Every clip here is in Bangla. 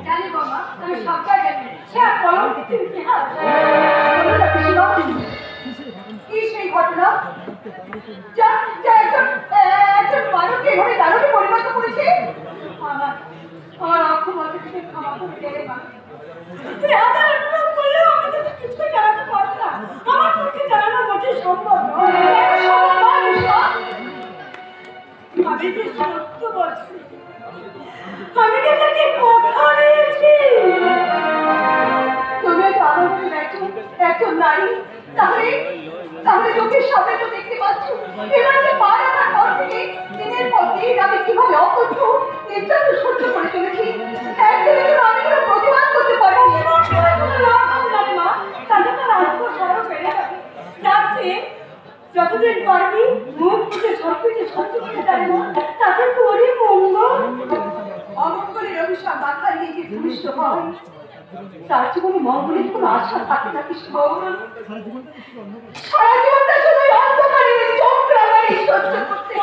জানি বাবা, আমি সবটা জানি। সে কলঙ্কিত ইতিহাস। কি সেই ঘটনা যা একজন মানুষ এভাবে দারুণে পরিণত করেছে? আমার অক্ষমতা থেকে ক্ষমা করে দেবে মা। তুই হাজার অনুরোধ করলেও আমি তোকে কিছুই জানাতে পারবো না। আমার পক্ষে জানানো মোটেই সম্ভব নয়। আমি যে সত্য বলছি, আমি যে তাকে কথা দিয়েছি। তুমি একজন নারী, তাহলে চোখের সামনে তো দেখতে পাচ্ছ এবার যে পা রাখার পর থেকে দিনের পর দিন আমি কিভাবে অকথ্য নির্যাতন সহ্য করে চলেছি। একদিনের জন্য আমি কোনো প্রতিবাদ করতে পারিনি। মা, তাকে তার আত্মস্বরূপ বেড়ে যাবে। তার চেয়ে যতদিন পারবি মুখ ফুটে সবকিছু সহ্য করে দাঁড়িয়ে তাকে তোরই মঙ্গল। অমঙ্গলের অভিশাপ মাথায় নিয়ে যে ভূমিষ্ঠ হয় তার জীবনে মঙ্গলের কোনো আশা থাকে না। কৃষ্ণ সারা জীবনটা শুধু অন্ধকারে চক্রাগারে সহ্য করতে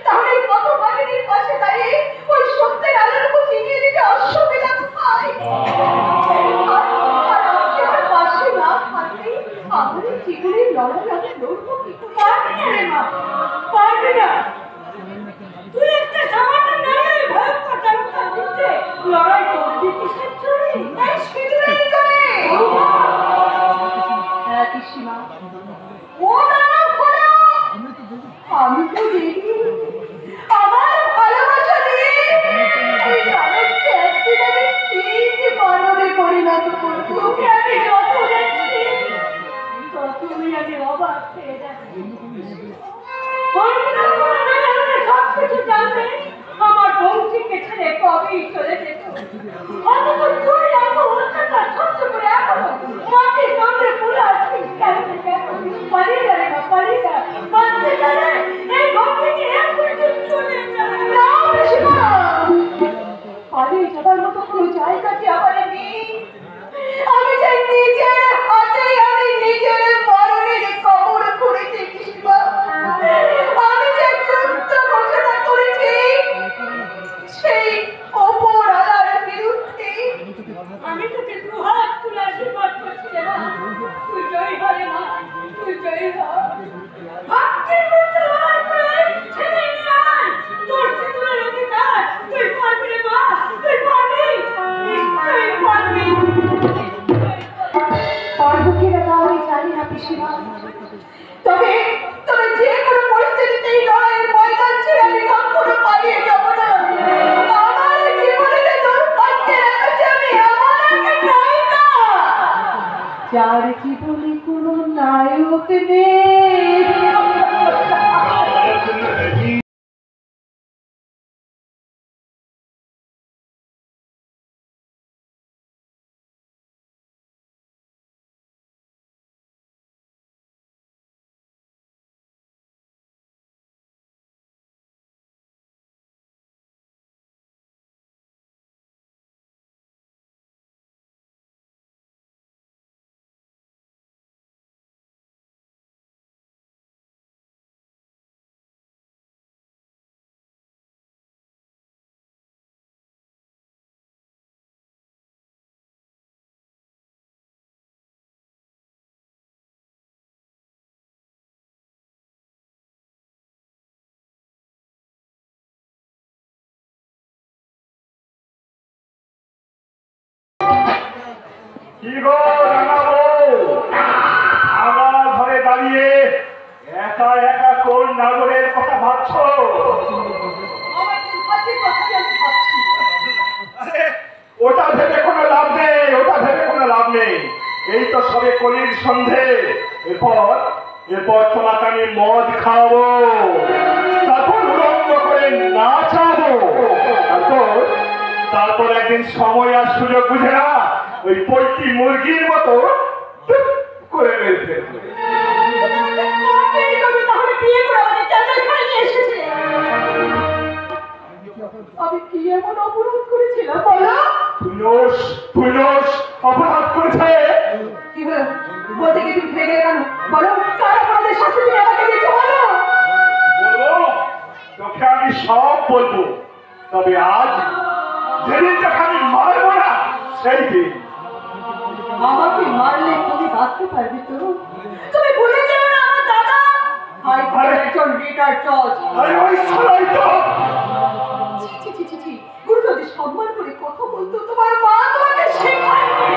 তাহলে কত বাহিনীর পাশে দাঁড়িয়ে ওই সত্যের আলোর উপর চিনিয়ে দিতে অশ্বমেধা কোথায়? পাশে না থাকলে আমাদের জীবনের লড়াই আমি লড়বো কি? পারবি না রে মা, পারবি না। তুই একটা সামান্য নারী ভয়ঙ্কর তারকার বিরুদ্ধে লড়াই করবি কিসের জন্য? এই সিঁদুরের জন্য। হ্যাঁ পিসিমা, ও দাঁড়াও খোলা। আমি তো দেখি আমার ভালোবাসা দিয়ে এই মানুষকে একদিন আমি ঠিক মানবে পরিণত করবো। তোকে আমি যত দেখছি ততই আমি অবাক হয়ে যাচ্ছি। সবকিছু জানবে আমার বংশীকে ছেড়ে কবেই চলে যেত। অথচ তুই এত অত্যাচার সহ্য করে এখনো মাটির সামনে পুরো আছিস কেন? পালিয়ে যাবে না, পালিয়ে যা, বাঁচতে গেলে এই বংশীকে চলে যাবে। পালিয়ে যাবার মতো কোনো জায়গা কি আমার নেই? আমি যে নিজের হাতে আমি নিজের মরণের কবর করেছি কৃষ্ণা। আমি যে যুদ্ধ ঘোষণা করেছি সেই অপরাধার বিরুদ্ধে। আমি তোকে দুহাত তুলে আশীর্বাদ করছি না, তুই জয়ী হরে মা, তুই জয়ী হ। ভক্তির মধ্যে লড়াই করে ছেড়ে নিয়ে আয় তোর জীবনের অধিকার। তুই পারবি রে মা, তুই পারবি, নিশ্চয়ই পারবি। পারবো কিনা তাও আমি জানি না পিসিমা, তবে যে কোনো পরিস্থিতিতেই লড়াইয়ের ময়দান ছেড়ে আমি কখনো পালিয়ে যাব না। আমার জীবনে তোর পাশে রেখেছি আমি এমন এক নায়িকা যার জীবনে কোনো নায়ক নেই। কি গো আমার ঘরে দাঁড়িয়ে একা একা কোন নাগরের কথা ভাবছ? ওটা ভেবে কোনো লাভ নেই, ওটা ভেবে কোনো লাভ নেই। এই তো সবে কলির সন্ধে, এরপর তোমাকে আমি মদ খাওয়াবো, তারপর উলঙ্গ করে নাচাবো, তারপর একদিন সময় আর সুযোগ বুঝে না ওই পোল্ট্রি মুরগির মতো করে মেরে ফেলবে। আমি কি এমন অপরাধ করেছিলাম বলো? অপরাধ করেছে। কি হলো বলতে গিয়ে তুমি ফেলে কেন? বলো কার অপরাধের শাস্তি তুমি আমাকে দিয়েছো বলো? তোকে আমি সব বলবো, তবে আজ যেদিন তোকে আমি মারবো না সেই দিন। আমাকে মারলে তুমি বাঁচতে পারবে তো? তুমি ভুলে যাও না আমার দাদা হাইকোর্টের একজন রিটায়ার্ড জজ। আরে ওই শালাই তো ছি ছি ছি ছি, গুরুজি সম্মান করে কথা বলতো, তোমার মা তোমাকে শেখায়নি।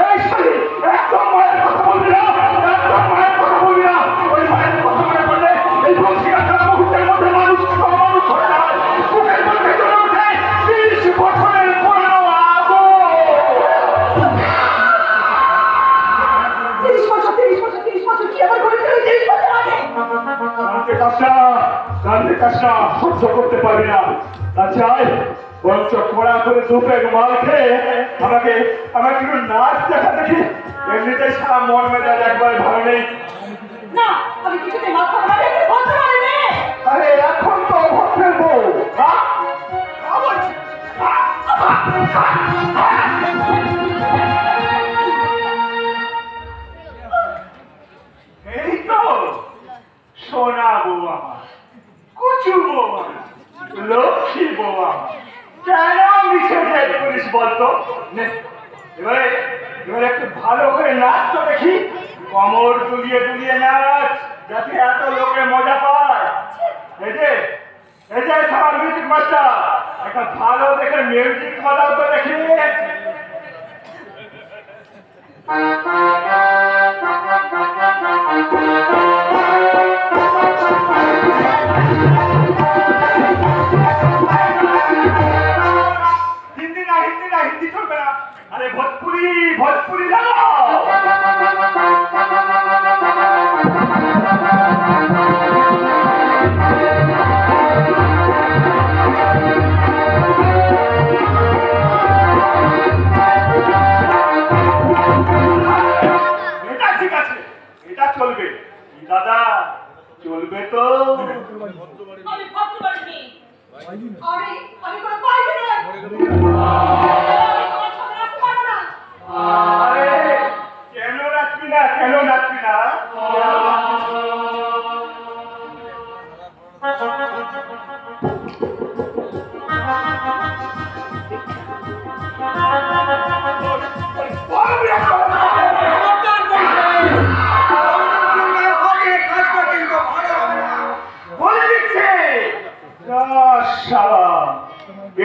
এই শালি, একদম মায়ের কথা বলবি না, একদম মায়ের কথা বলবি না। ওই মায়ের কথা মনে পড়লে এই বংশীগাছার মুহূর্তের মধ্যে মানুষ অমানুষ হয়ে যায়। বুকের মধ্যে জ্বলে ওঠে 30 বছরের পুরানো আগুন। 30 বছর কি আমার ঘরে ছিল 30 বছর আগে? কান্দে কাশা সহ্য করতে পারি না। আচ্ছা বঞ্চ কড়া করে দু প্যাক মাল খেয়ে আমাকে একটু নাচ দেখা দেখি। এমনিতেই সারা মন মেজাজ একবার ভালো নেই। না, আমি কিছুতে মাথা মারি একটা কথা বলে নে। আরে এখন তো ভোট ফেলবো। এই তো সোনা বউ আমার, কুচু বউ আমার, লক্ষ্মী বউ আমার। কেন মিছে জেদ করিস বলতো? নে, এবারে একটু ভালো করে নাচ তো দেখি। কমর দুলিয়ে দুলিয়ে নাচ, যাতে এত লোকে মজা পায়। এই যে সারা মিউজিক মাস্টার, একটা ভালো দেখে মিউজিক বাজাও তো দেখি। হিন্দি চলবে না। আরে ভোজপুরি লাগাও। এটা ঠিক আছে, এটা চলবে। দাদা চলবে তো? আমি ভাবতে পারিনি। আমি কোনো পাইনি নয়। আরে কেন নাচবি না?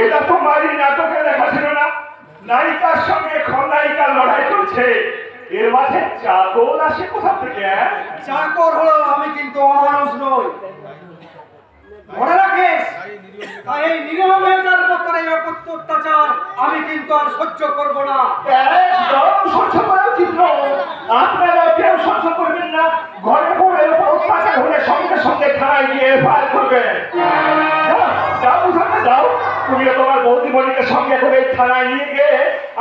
এটা তো মারি নাটকে লেখা ছিল না? নায়িকার সঙ্গে খলনায়িকার লড়াই চলছে, এর মাঝে চাকর আসে কোথা থেকে? চাকর হলো আমি, কিন্তু অমানুষ নই। মনে রাখিস, তাই এই নিরীহ মেয়েটার উপর এই অত্যাচার আমি কিন্তু আর সহ্য করব না। একদম সহ্য করা উচিত নয়। আপনারা কেউ সহ্য করবেন না। ঘরে ঘরে অত্যাচার হলে সঙ্গে সঙ্গে থানায় গিয়ে ফাইল করবেন। যাও বুঝাতে যাও, তুমিও তোমার বৌদিমণিকে সঙ্গে করে থানায় নিয়ে গিয়ে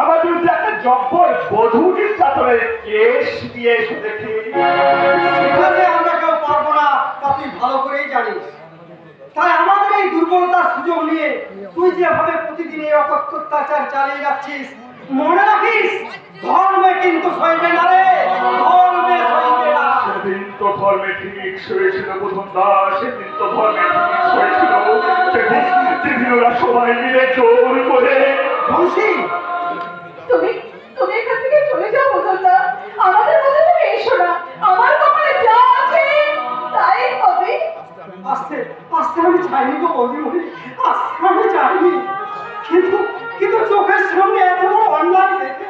আমার বিরুদ্ধে একটা জব্বর বধূ নির্যাতনের কেস দিয়ে এসে দেখি। সেখানে আমরা কেউ পারবো না, তা তুই ভালো করেই জানিস। তাই আমাদের এই দুর্বলতার সুযোগ নিয়ে তুই যেভাবে প্রতিদিন এই অত্যাচার চালিয়ে যাচ্ছিস, মনে রাখিস ধর্মে কিন্তু সইবে না রে, ধর্মে সইবে না। সেদিন তো ধর্মে ঠিক হয়েছিল প্রথম দাস, সেদিন তো ধর্মে ঠিক হয়েছিল। সেদিন সবাই মিলে জোর করে বংশী, তুমি এখান থেকে চলে যাও বদলদা। আমাদের মধ্যে তুমি এসো না। আমার কপালে যা আছে তাই হবে। আস্তে আস্তে আমি চাইনি গো বৌদিমণি, আস্তে আমি চাইনি, কিন্তু চোখের সামনে এত বড় অন্যায় দেখে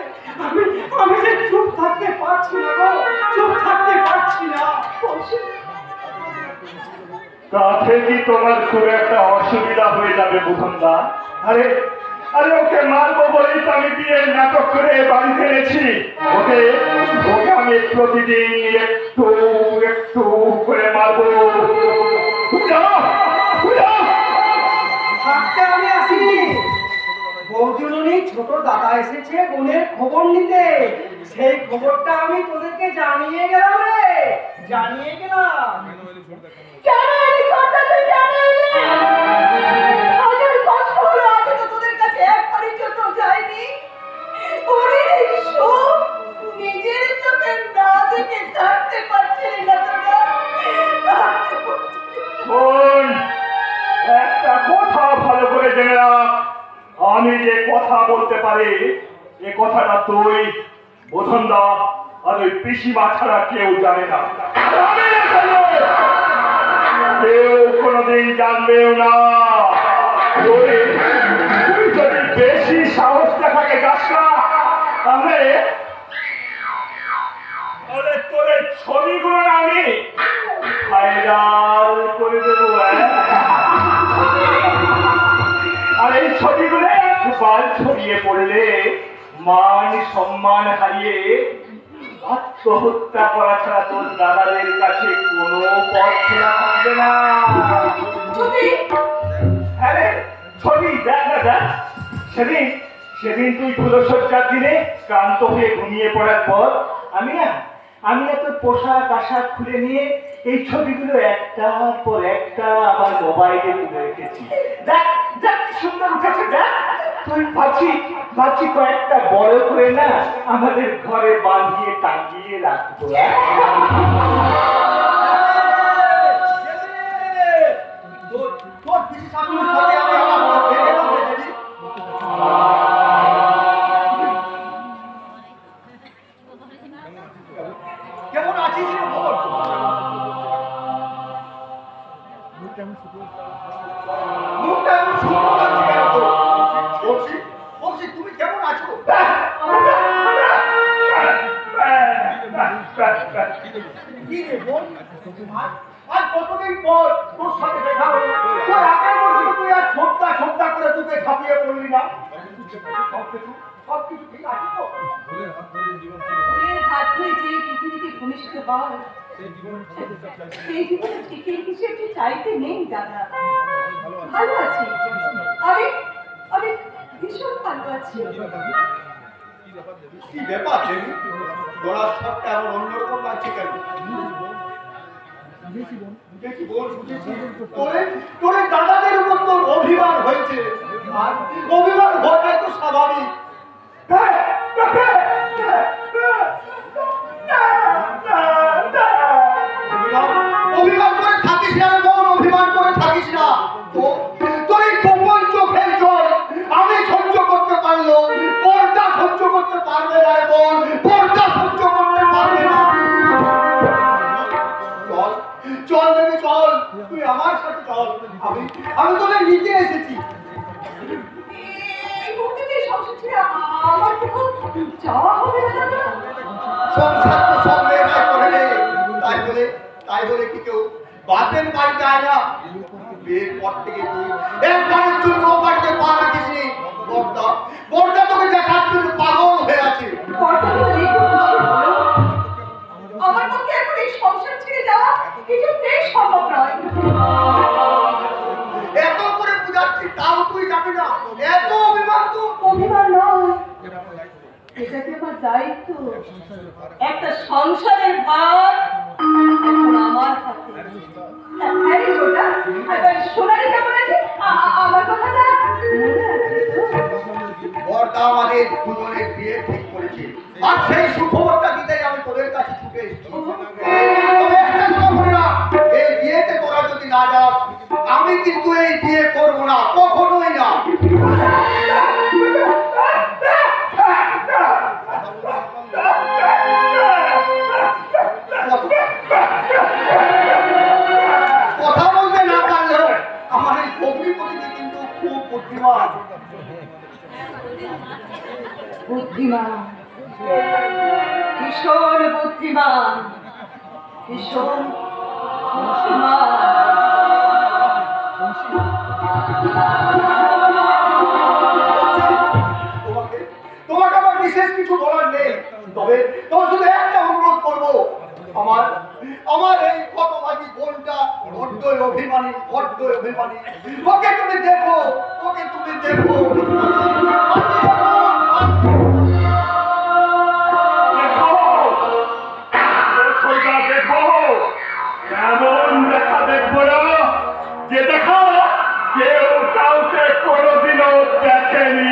আমি যে চুপ থাকতে পারছি না গো, চুপ থাকতে পারছি না। তাতে কি তোমার খুব একটা অসুবিধা হয়ে যাবে বুধনদা? আরে ওকে মারবো বলেই তো আমি বিয়ের নাটক করে বাড়িতে এনেছি। ওকে আমি প্রতিদিন একটু করে মারবো। থাকতে আমি আসিনি, বৌদিমণি ছোট দাদা এসেছে বোনের খবর নিতে, সেই খবরটা আমি তোদেরকে জানিয়ে গেলাম রে, জানিয়ে গেলাম। কেন এই কথাটা জানালে? হাজার কষ্ট হলো, আমি তো তোদের কাছে একবারের জন্য যাইনি। ওরে সুখ নিজের চোখে না দেখে থাকতে পারছিলি না তোরা, থাকতে পারছিলি না। শোন, একটা কথা ভালো করে জেনে রাখ, আমি যে কথা বলতে পারি এ কথাটা তুই, বোধনদা আর ওই পিসিমা ছাড়া কেউ জানে না। আর আমি না জানলে কেউ কোনোদিন জানবেও না। তুই তুই যদি বেশি সাহস দেখাতে যাস না, তাহলে তোর ছবিগুলো না আমি ভাইরাল করে দেবো। আর এই ছবিগুলো একবার ছড়িয়ে পড়লে মান সম্মান হারিয়ে আত্মহত্যা করা ছাড়া তোর দাদাদের কাছে কোনো পথ খোলা থাকবে না। হ্যাঁ রে, ছবি দেখ না দেখ। সেদিন সেদিন তুই ধুলোসজ্জার দিনে ক্লান্ত হয়ে ঘুমিয়ে পড়ার পর আমি না তোর পোশাক আশাক খুলে নিয়ে এই ছবিগুলো একটার পর একটা আমার মোবাইলে তুলে রেখেছি। দেখ দেখ কি সুন্দর উঠেছে দেখ। তুই ভাবছি কয়েকটা বড় করে না আমাদের ঘরে বাঁধিয়ে টাঙিয়ে রাখবো। তোর পিসি শাশুড়ির সাথে আমি আমার দেখে দেবো দিদি। কেমন আছিস রে বল? মুখটা এমন শুকনো লাগছে কেন তোর? বলছি তুমি কেমন আছো? কি রে বল? আজ কতদিন পর তোর সাথে দেখা হলো। তোর আগের বছর তুই আর ছোট্টা করে তোকে ঝাঁপিয়ে পড়লি না। সবকিছু ঠিক আছে তো? ফুলের হাত ধরে যে পৃথিবীতে ঘনিষ্ঠ হয় সেই জীবনে ঠিকই কিছু একটু চাইতে নেই দাদা। ভালো আছি আমি, আমি ভীষণ ভালো আছি। কি ব্যাপার দেবী? গলার স্বরটা এমন অন্যরকম লাগছে কেন? দেখি বোন, বুঝেছি তোর দাদাদের উপর তোর অভিমান হয়েছে। আর অভিমান হওয়াটাই তো স্বাভাবিক। অভিমান করে থাকিস না বোন, অভিমান করে থাকিস না। তোর এই কোমল চোখের জল আমি সহ্য করতে পারলো, পর্দা সহ্য করতে পারবে না রে বোন, পর্দা সহ্য করতে পারবে না। চল দেবী চল, তুই আমার সাথে চল। আমি তোকে নিতে এসেছি। সংসার তো সব মেয়েরাই করে নে, তাই বলে কি কেউ বাপের বাড়ি যায় না? বিয়ের পর থেকে তুই একবারের জন্য ও বাড়িতে পা রাখিস নি। বর্দা তোকে দেখার জন্য পাগল হয়ে আছে। আমার পক্ষে এখন এই সংসার ছেড়ে যাওয়া কিছুতেই সম্ভব নয়। এত করে বুঝাচ্ছি তাও তুই যাবি না? এত অভিমান তো? অভিমান নয়, এটা কি আমার দায়িত্ব। একটা সংসারের ভার এখন আমার হাতে। হ্যাঁ রে গোটা, সোনালি কেমন আছে? আমার কথাটা মনে আছে তো? বর্দা আমাদের দুজনের বিয়ে ঠিক করেছে, আর সেই সুখবরটা দিতেই আমি তোদের কাছে ছুটে এসেছি। তবে একটা কথা বলে রাখ, এই বিয়েতে তোরা যদি না যাস আমি কিন্তু এই বিয়ে করবো না, কখনোই না। কথা বলতে না পারলেও আমার এই ভগ্নিপতিটি কিন্তু খুব বুদ্ধিমান। বুদ্ধিমান, ভীষণ বুদ্ধিমান, ভীষণ বুদ্ধিমান। তোমাকে আমার বিশেষ কিছু বলার নেই, তবে তোমার শুধু একটা অনুরোধ করবো। আমার এই হতভাগী বোনটা বড্ডই অভিমানী। ওকে তুমি দেখো। এমন দেখা দেখবো না যে দেখা কেউ কাউকে কোনোদিনও দেখেনি।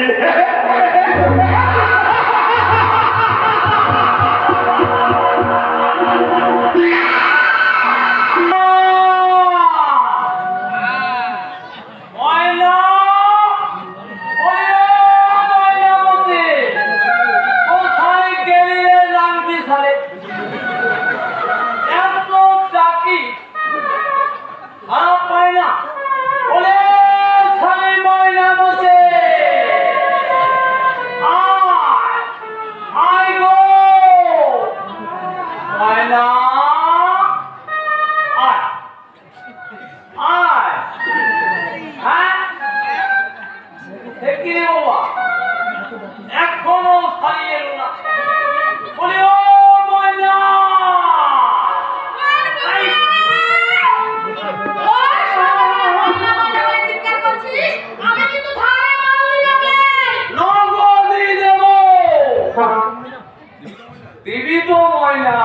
ময়না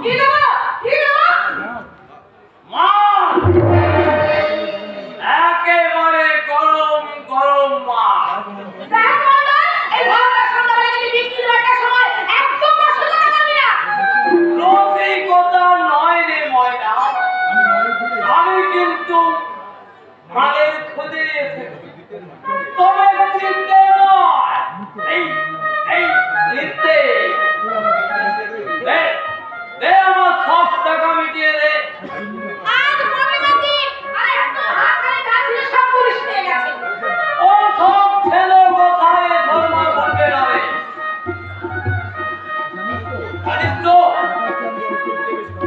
কি দেবো কি দেবো মা একেবারে গরম গরম মা দেখ মন্ডল, এই ভাবনা সন্ধ্যাবেলা যদি বৃষ্টি দেওয়ার সময় একদম পছন্দ করবি না। রসিকতা নয় রে ময়না, আমি কিন্তু মালের খোঁজে এসেছি, তবে চিনতে নয়। এই এই নিতে দে দে আমার সব টাকা মিটিয়ে দে। আজ পূর্ণিমার দিন, আর এত হাত খালি যা ছিল সব পুলিশ নিয়ে গেছে। ও সব ছেলে কোথায় ধর্ম করবে না রে, জানিস তো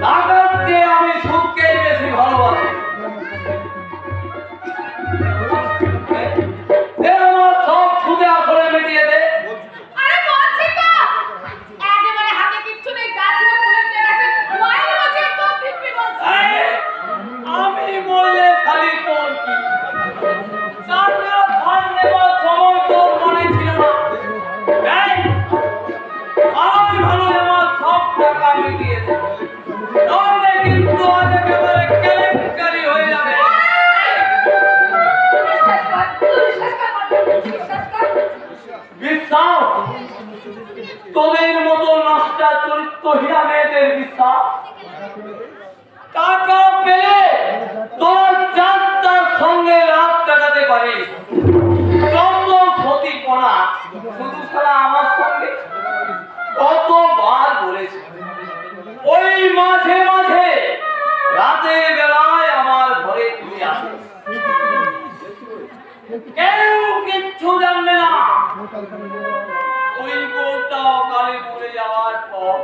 টাকাকে আমি সুদকে বেশি ভালোবাসি। দে আমার সব সুদে আসলে মিটিয়ে দে। আরে বলছি তো, একেবারে হাতে কিচ্ছু নেই, যা ছিল পুলিশ নিয়ে গেছে। মায়ের মাঝে তো দিব্যি বলছি। আরে, আমি বললে খালি তোর কি চারটা ধান নেবার সময় তোর মনে ছিল না? এই, ভালোই ভালো আমার সব টাকা মিটিয়ে দে, নইলে কিন্তু আজ একেবারে কেলেঙ্কারি হয়ে যাবে। বিশ্বাস কর, তুই বিশ্বাস কর মন্ডল, বিশ্বাস কর। বিশ্বাস? তোদের মতো নষ্টা চরিত্রহীনা মেয়েদের বিশ্বাস? টাকা পেলে তোর চাঁদটার সঙ্গে রাত কাটাতে পারিস, কত ক্ষতিপনা শুধু সারা আমার সঙ্গে কতবার বলেছি। ওই মাঝে মাঝে রাতের বেলায় আমার ঘরে তুই আসিস, কেউ কিচ্ছু জানবে না। ওই বউটা অকালে মরে যাওয়ার পর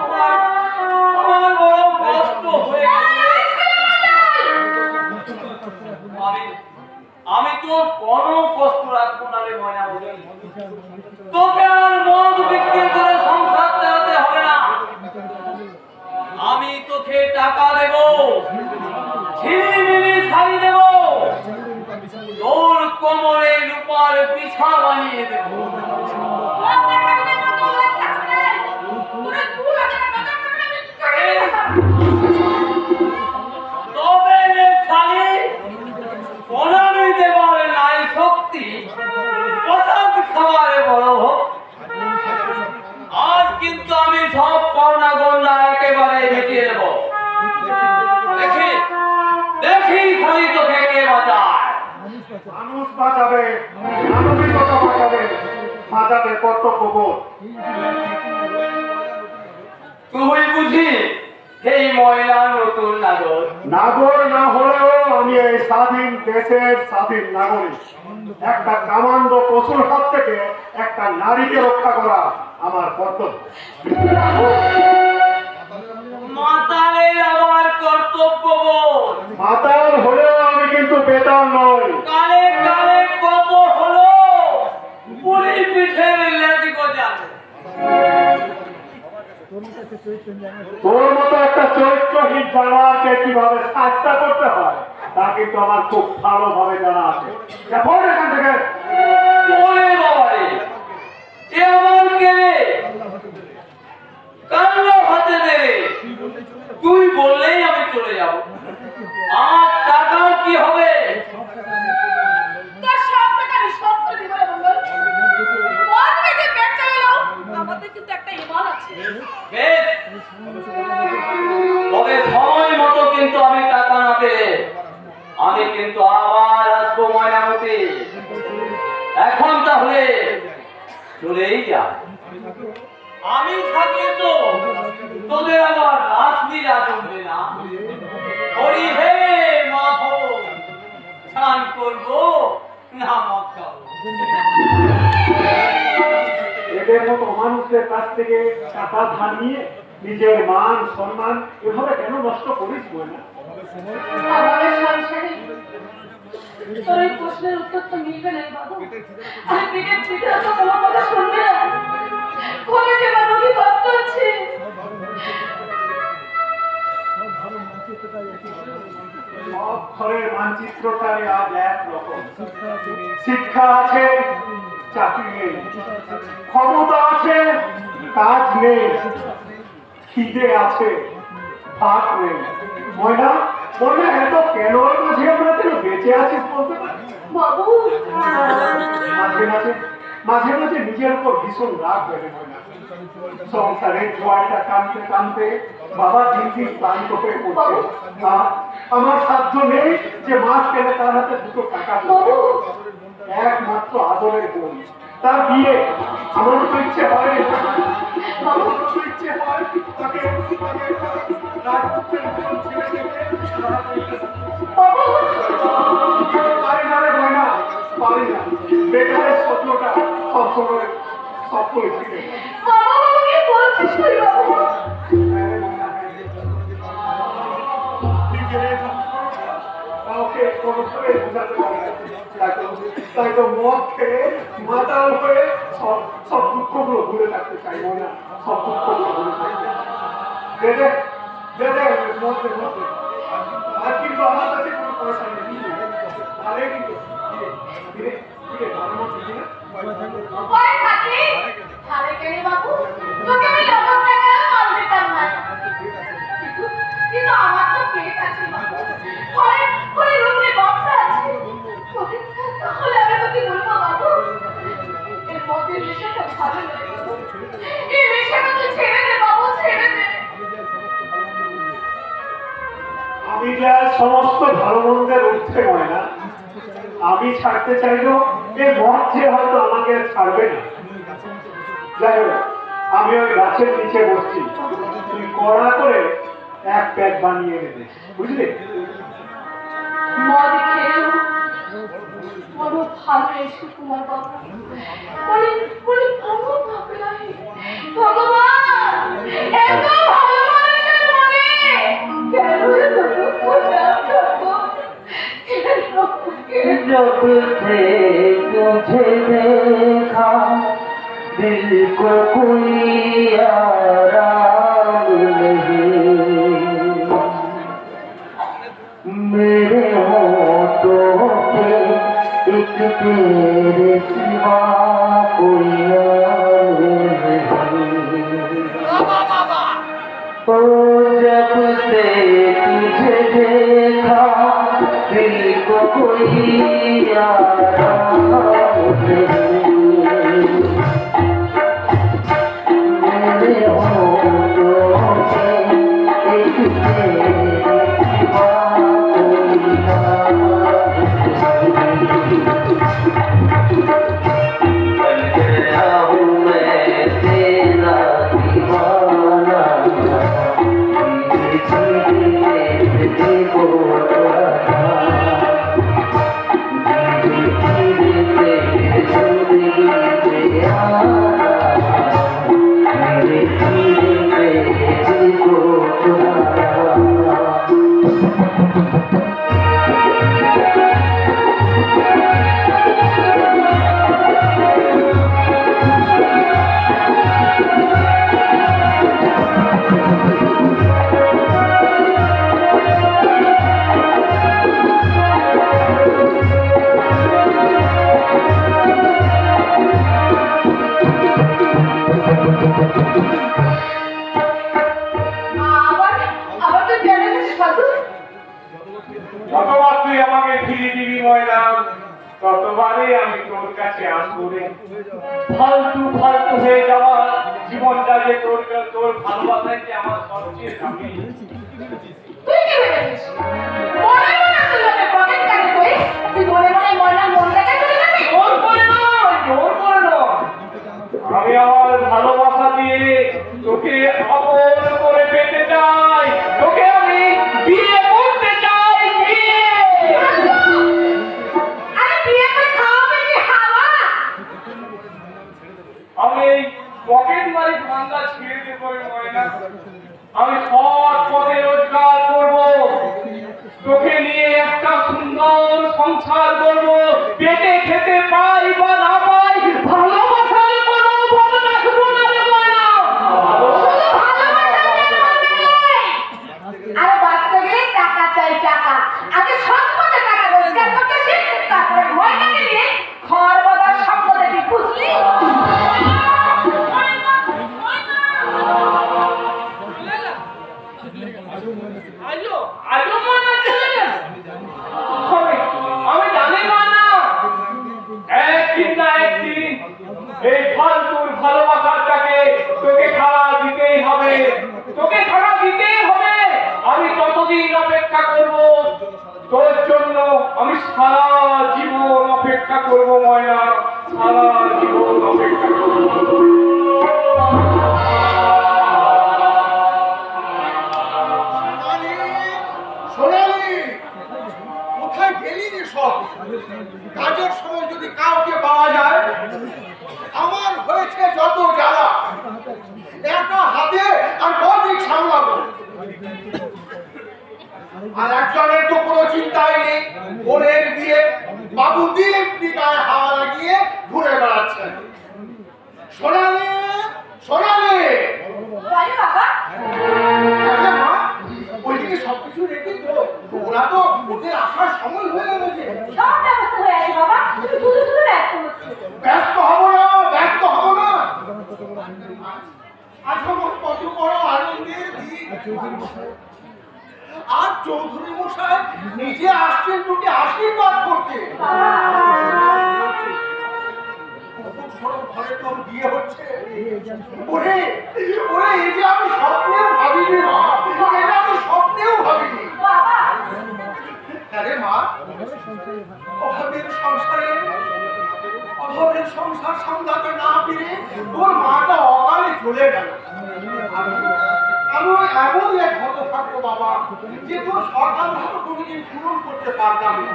আমার আমার বড় কষ্ট হয়ে গেছে। আমি তো কোনো কষ্ট রাখবো না রে ময়না বলি, তোকে আর মদ বিক্রি করে সংসার চালাতে হবে না। আমি তোকে টাকা দেব, ঝিলিমিলি শাড়ি দেব, তোর কোমরে রূপার পিছা বানিয়ে দেব। লোক দেখাবি না মন্ডল, লোক দেখাবি না। পুরো ভুল আছে না, মজা করবি না, তুই তবে রে শালি, প্রণামী দেবার নাই শক্তি, প্রসাদ খাবারে বড় হোক। আজ কিন্তু আমি সব পাওনা গন্ডা একেবারে মিটিয়ে দেব। দেখি দেখি খালি তোকে কে বাঁচায়। মানুষ বাঁচাবে, মানবিকতা বাঁচাবে, বাঁচাবে কর্তব্যবোধ। তুই বুঝি এই ময়লা নতুন নাগর? নাগর না হলেও আমি এই স্বাধীন দেশের স্বাধীন নাগরিক। একটা কামান্ড পশুর হাত থেকে একটা নারীকে রক্ষা করা আমার কর্তব্য। মাতালের আবার কর্তব্যবোধ, মাতাল হলেও আমি কিন্তু বেতাল নই। কালে কালে কত হলো পুরি পিঠের লেজি গজাবে। তোর মতো একটা চরিত্রহীন জানোয়ারকে কিভাবে শাস্তা করতে হয় তা কিন্তু আমার খুব ভালোভাবে জানা আছে। এখন এখান থেকে ওরে বাবারে, এ আমার কে? কান্না হাতে দে, তুই বললেই আমি চলে যাব। আমার টাকার কি হবে? তোর সব টাকা আমি শোধ করে দিব রে মন্ডল। মদ বেচে পেট চালালো, আমাদের কিন্তু একটা ইমান আছে। বেশ, তবে সময় মতো কিন্তু আমি টাকা না পেলে আমি কিন্তু আবার আসবো ময়নামতি। এখন তাহলে চলেই যা। আমি থাকলে তো তোদের আবার রাসলীলা জমবে না। হরি হে মাধব, স্নান করবো না মদ খাবো। এদের মতো মানুষদের কাছ থেকে টাকা ধার নিয়ে নিজের মান সম্মান এভাবে কেন নষ্ট করিস না? আমাদের সংসারে তোর এই প্রশ্নের উত্তর তো মিলবে না বাবু। আমি পেটের ভিতরে তো তোমার কথা শুনবে না। ঘরে যে বাবুকে কষ্ট হচ্ছে। সব ঘরের মানচিত্রটাই আজ একরকম। শিক্ষা আছে, চাকরি নেই, ক্ষমতা আছে, কাজ নেই, খিদে আছে, ভাত নেই। ময়না, ময়না, এত কেন মাঝে আমরা কেন বেঁচে আছিস বলতে পারি? বাবু মাঝে মাঝে মাঝে মাঝে নিজের উপর ভীষণ রাগ বেড়ে ময়না। সংসারের জোয়ারটা টানতে টানতে বাবা দিন দিন ক্লান্ত হয়ে পড়ছে। আমার সাধ্য নেই যে মাছ কেনে তার হাতে দুটো টাকা দেব। বাবু একমাত্র আদরের বোন, তার বিয়ে। আমার তো ইচ্ছে হয়, বাবু ইচ্ছে হয় তাকে রাজপুত্রের বোন ছেড়ে দেবে। বাবু পারি না রে ময়না, পারি না। বেকারের স্বপ্নটা সবসময় স্বপ্ন ফিরে। বাবা কি বলছিস তুই বাবু? কাউকে কোনোভাবে বোঝাতে পারি না। তাই তো মদ খেয়ে মাতাল হয়ে সব দুঃখগুলো ভুলে থাকতে চাই না, সব দুঃখগুলো ভুলে থাকতে। দে মদ দে। আর কিন্তু আমার কাছে কোনো পয়সা নেই। আরে কিন্তু ভালো মদ দিবি না? ওই থাকি আরে কেন বাবু তোকে আমি নগদ টাকা মাল দিতাম না, কিন্তু আমার তো পেট আছে বাবু, ঘরে রুমে বাচ্চা আছে। তাহলে আমি তোকে বলবো বাবু, এর মধ্যে নেশাটা ভালো লাগে বাবু। এই নেশাটা তুই ছেড়ে দে বাবু, ছেড়ে দে। আমি যা সমস্ত ভালো মন্দের ঊর্ধ্বে হয় না, আমি ছাড়তে চাইলেও এ মদ যে হয়তো আমাকে আর ছাড়বে না। যাই হোক, আমি ওই গাছের নিচে বসছি, তুই কড়া করে এক প্যাক বানিয়ে নেবে, বুঝলি? মদ খেয়েও বড় ভালো এসে তোমার বাবা বলে ভগবান এত ভালো মানুষের মনে কেন जब से तुझे देखा दिल को कोई आराम नहीं, मेरे होठों पे एक तेरे सिवा कोई और नहीं। ओ जब से तुझे देखा दिल को कोई आराम नहीं, मेरे होठों से एक तेरे सिवा कोई और नहीं। बन गया हूँ मैं तेरा दीवाना, আবার তুই জেনে গেছিস বাবু? যতবার তুই আমাকে ফিরিয়ে দিবি ময়না, ততবারই আমি তোর কাছে আসবো রে। ফালতু ফালতু হয়ে যাওয়া জীবনটা যে তোর ভালোবাসায় যে আমার সবচেয়ে দামি। তুই কি ভেবেছিস মনে মনে তুই ওকে পকেট কাটি করিস? তুই মনে মনে ময়নার মনটাকে চলে যাবি? জোর করে নয়, জোর করে নয়। আমি আমার ভালোবাসা দিয়ে তোকে আপন করে পেতে চাই, তোকে আমি বিয়ে করতে চাই, বিয়ে। আরে বিয়ে করে খাওয়াবে কি হাওয়া? আমি এই পকেট মারি ধান্দা ছেড়ে দেবো ময়না। আমি সৎ পথে রোজগার করব, তোকে নিয়ে একটা সুন্দর সংসার করব, পেটে খেতে পাই বা না পাই ভালোবাসার কোনো বল রাখবো না রে ময়না। শুধু ভালোবাসা দিয়ে হবে নয়। আরে বাঁচতে গেলে টাকা চাই, টাকা। আগে সৎ পথে টাকা রোজগার করতে শিখ, তারপরে ময়নাকে নিয়ে ঘর বাঁধার স্বপ্ন দেখি, বুঝলি? সারা জীবন অপেক্ষা করবো ময়না, সারা জীবন অপেক্ষা করবো। সোনালি, কোথায় গেলি রে সব? কাজের সময় যদি কাউকে পাওয়া যায়, আমার হয়েছে যত জ্বালা, একা হাতে আর কদিক সামলাবো। আর একজনের তো কোনো চিন্তাই নেই, বোনের বিয়ে, বাবু দিলীপ গায়ে হাওয়া লাগিয়ে ঘুরে বেড়াচ্ছেন। সোনালি, সোনালি, বলে বাবা, ওইদিকে সবকিছু রেডি তো? ওরা তো ওদের আসার সময় হয়ে গেছে। সব ব্যবস্থা হয়ে আছে বাবা, তুমি শুধু শুধু ব্যস্ত হচ্ছে। ব্যস্ত হবো না, ব্যস্ত হবো না। আজ আমার কত বড় আনন্দের দিন। আর চৌধুরী মশাই নিজে আসছেন তোকে আশীর্বাদ করতে। কত বড় ঘরে তোর বিয়ে হচ্ছে। ওরে ওরে, এই যে আমি স্বপ্নেও ভাবিনি মা, এটা আমি স্বপ্নেও ভাবিনি। বাবা, আরে মা, অভাবের সংসারে অভাবের সংসার সামলাতে না পেরে তোর মাটা অকালে চলে গেল। আমি এমন এক হত থাকবো বাবা, যে তোর সকাল মতো কোনোদিন পূরণ করতে পারলাম না।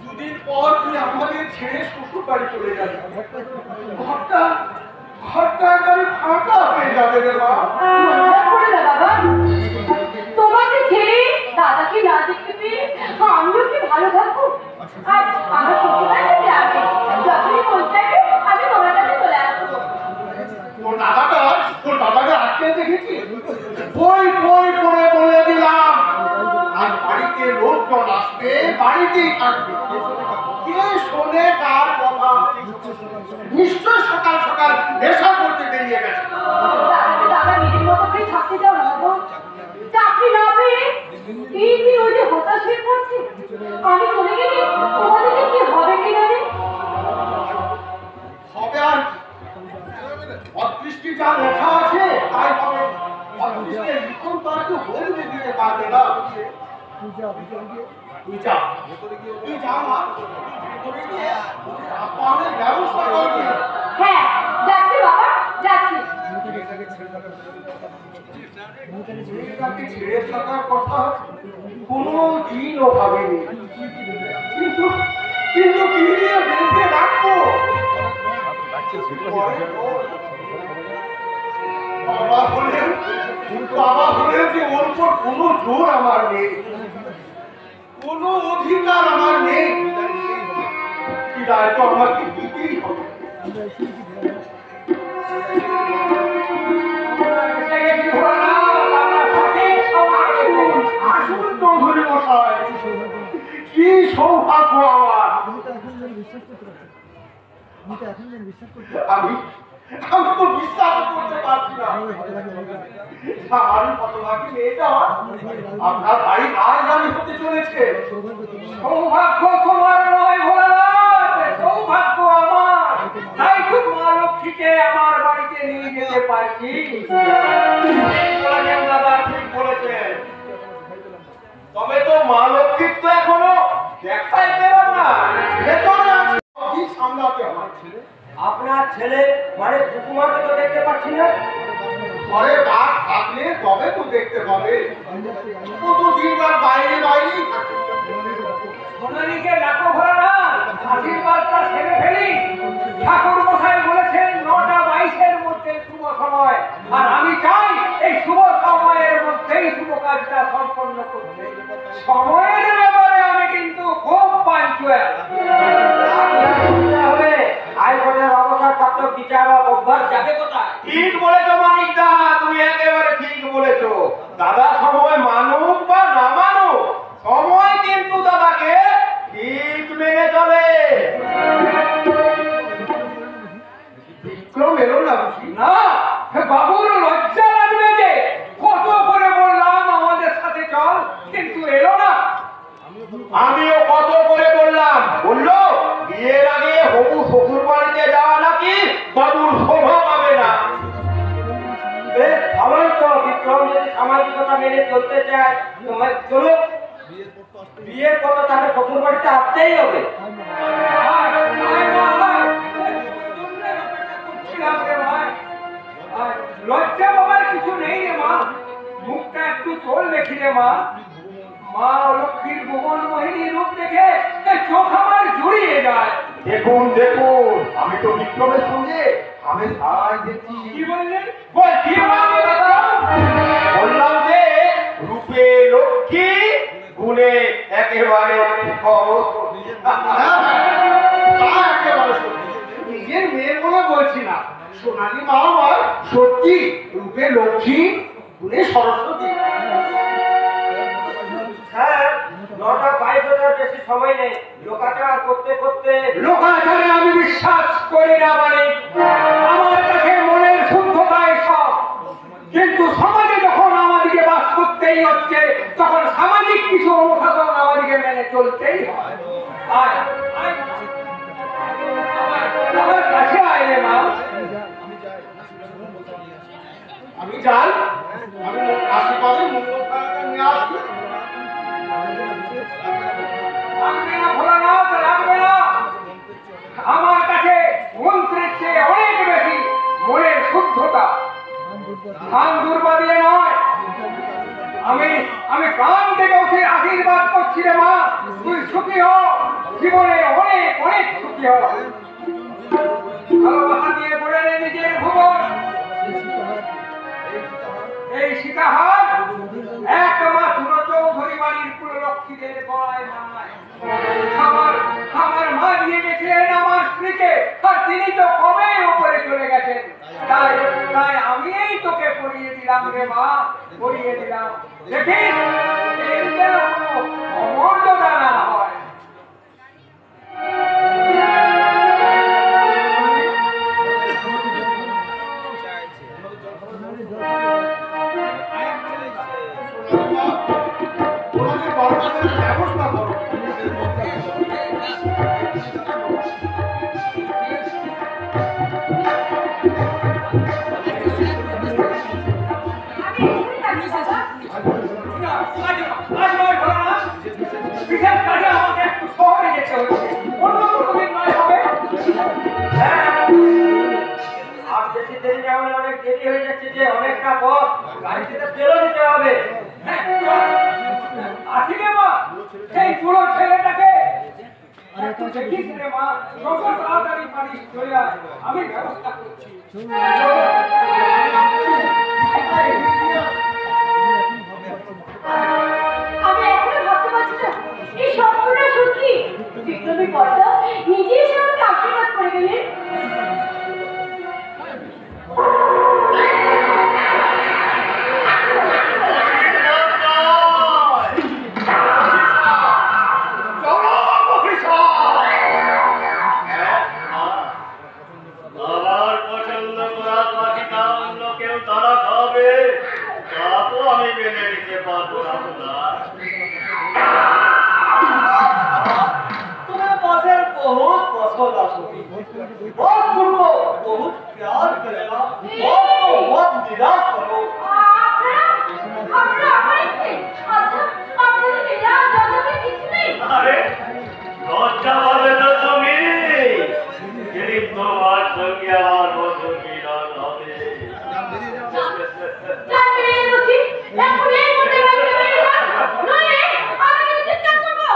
দুদিন পর তুই আমাদের ছেড়ে শ্বশুর বাড়ি চলে যাবি। ঘরটা ঘরটা একেবারে ফাঁকা হয়ে যাবে রে মা। মজা করে না বাবা, তোমাকে ছেড়ে দাদাকে না দেখতে পেয়ে আমিও কি ভালো থাকবো? আর আমার শ্বশুরবাড়ি গ্রামে, যখনই পৌঁছাবে আমি তোমার কাছে চলে আসবো। তোর দাদাকে আজকে দেখেছি, বই বই করে বলে দিলাম আজ বাড়িতে লোকজন আসবে, বাড়িতেই থাকবে। কে শোনে কার কথা? নিশ্চয় সকাল সকাল নেশা করতে বেরিয়ে গেছে। দাদাকে দাদা নিজের মতো করে থাকতে দাও না বাবা। চাকরি না পেয়ে এই যে ওই যে হতাশ হয়ে পড়ছে, আমি চলে গেলে তোমাদেরকে কি হবে কি জানে? হবে আর অদৃষ্টি যা লেখা আছে তাই হবে। অদৃষ্টের লিখন তো আর কেউ বলতে দিতে পারবে না। তুই যা, তুই যা মা, ভেতরে গিয়ে আপনাদের ব্যবস্থা করবি। হ্যাঁ, যাচ্ছি বাবা, যাচ্ছি। মেয়েটাকে ছেড়ে থাকার কথা কোনো দিনও ভাবিনি, কিন্তু কিন্তু কি দিয়ে বেঁধে রাখবো? বাবা হলেও যে ওর উপর কোনো জোর আমার নেই, কোনো অধিকার আমার নেই। কি দায়িত্ব আমাকে দিতেই হবে। আসুন চৌধুরী মশাই, কি সৌভাগ্য আমার। আমি তো বিশ্বাস করতে পারছি না। আমারই হতভাগী মেয়েটা আপনার বাড়ি রাজধানী হতে চলেছে। সৌভাগ্য তোমার নয় ভোলানাথ, সৌভাগ্য আমার। তাই তো মা লক্ষ্মীকে আমার বাড়িতে নিয়ে যেতে পারছি। বলেছেন দাদা, ঠিক বলেছেন। তবে তো মা লক্ষ্মীর তো এখনো দেখাই পেলাম না। ভেতরে আছে, কি সামলাতে হয়। আপনার ছেলে মানে ঠাকুমাকে তো দেখতে পাচ্ছি না। ঘরে কাজ থাকলে তবে তো দেখতে পাবে। কত দিনকার বাইরে বাইরেই থাকে। সোনালীকে ডাকো ভোলানাথ, আশীর্বাদটা সেরে ফেলি। ঠাকুর মশাই বলেছেন 9:22 মধ্যে শুভ সময়, আর আমি চাই এই শুভ সময়ের মধ্যেই শুভ কাজটা সম্পন্ন করতে। সময়ের ব্যাপারে আমি কিন্তু খুব পাঞ্চুয়াল। হবে হাইকোর্টের অবসরপ্রাপ্ত বিচারক অভ্যাস যাবে কোথায়? ঠিক বলেছো মানিকদা, তুমি একেবারে ঠিক বলেছো। দাদা সময় মানুক বা না মানুক, সময় কিন্তু দাদাকে ঠিক মেনে চলে। বিক্রম এলো না বুঝি? না, বাবুর লজ্জা লাগবে যে। কত করে বললাম আমাদের সাথে চল, কিন্তু এলো না। আমিও কত করে বললাম, বললো বিয়ের আগে হবু শ্বশুর বাড়িতে যাওয়া নাকি বাবুর শোভা পাবে না। বেশ ভালোই তো, বিক্রম যদি সামাজিকতা মেনে চলতে চায় তোমার চলো বিয়ের পর তাকে শ্বশুর বাড়িতে আসতেই হবে। লজ্জা বাবার কিছু নেই রে মা, মুখটা একটু চোল দেখি রে মা। মা লক্ষ্মীর ভুবন মোহিনী রূপ দেখে চোখ আমার জুড়িয়ে যায়। দেখুন দেখুন, আমি তো বিক্রমের সঙ্গে আমি সারাই দেখছি। কি বললেন? বল কি বললাম যে রূপে লক্ষ্মী, গুণে একেবারে নিজের মেয়ের মনে বলছি না, সোনালী মা আমার সত্যি রূপে লক্ষ্মী, গুণে সরস্বতী। স্যার 9টা 22 বেশি সময় নেই, লোকাচার করতে করতে। লোকাচারে আমি বিশ্বাস করি না, মানে আমার কাছে মনের শুদ্ধতায় সব, কিন্তু সমাজে যখন আমাদেরকে বাস করতেই হচ্ছে তখন সামাজিক কিছু অনুশাসন আমাদেরকে মেনে চলতেই হয়। আয় আয়, আমার কাছে আয় রে মা। আমি যাই, আমি আশীর্বাদে মঙ্গল নিয়ে আসি। লাগবে না ভোলানাথ, লাগবে না। আমার কাছে মন্ত্রের চেয়ে অনেক বেশি মনের শুদ্ধতা। ধান দুর্বা দিয়ে নয়, আমি প্রাণ থেকে উঠে আশীর্বাদ করছি রে মা, তুই সুখী হ, জীবনে অনেক অনেক সুখী হ। ভালোবাসা দিয়ে গড়ে নে নিজের ভুবন। এই সীতাহার একমাত্র চৌধুরী বাড়ির কুললক্ষ্মীদের গলায় মানায়। আমার মা দিয়ে গেছিলেন আমার স্ত্রীকে, আর তিনি তো কবে উপরে চলে গেছেন। তাই আমি এই তোকে পরিয়ে দিলাম রে মা, পরিয়ে দিলাম। দেখিস এর যেন কোনো অমর্যাদা না হয়। ওনাদের বরবাদের ব্যবস্থা করো। বিশেষ কাজে আমাকে একটু শহরে যেতে হচ্ছে, অন্য কোনো দিন নয় হবে। আর বেশি দেরি না হলে অনেক দেরি হয়ে যাচ্ছে, যে অনেকটা পথ, গাড়িতে তেলও দিতে হবে। আসি রে মা, সেই পুরো ছেলেটাকে একটু দেখিস রে মা, যত তাড়াতাড়ি পারিস চলে আয়, আমি ব্যবস্থা করছি। আমি এখনো ভাবতে পারছি না এই সম্পূর্ণ সত্যি। বিক্রমের কর্তা নিজে এসে আমাকে আশীর্বাদ করে গেলেন। আমার পছন্দ করা পাখিটা অন্য কেউ তারা খাবে, তা তো আমি মেনে নিতে পারবো না। तुम्हें पासे बहुत पसंद आसोगी, बहुत तुमको बहुत प्यार करेगा, बहुत बहुत निराश करो। আপনারা আমার ইচ্ছে। আচ্ছা, আপনাদের নিরাশ জগতে কিছু নেই। আরে লজ্জা পাবে তো তুমি, যদি তোমার সঙ্গে আমার মতো মিলন হবে। জানবেন এই বুঝি? এখন এই মধ্যে বাইরে বেরিয়ে যান, নইলে আমি কিন্তু চিৎকার করবো।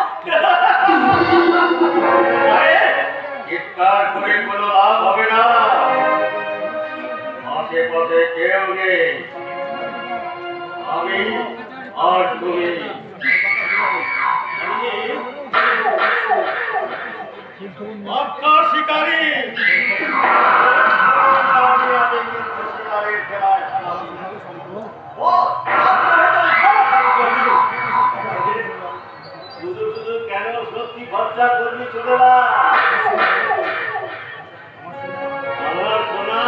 আরে চিৎকার করে কোনো লাভ হবে না, আশেপাশে কেউ নেই, আমি আর তুমি। পাক্কা শিকারী, আমি কিন্তু শিকারের খেলায় শুধু শুধু কেন সত্যি খরচা করবি শুধু না, আমার সোনা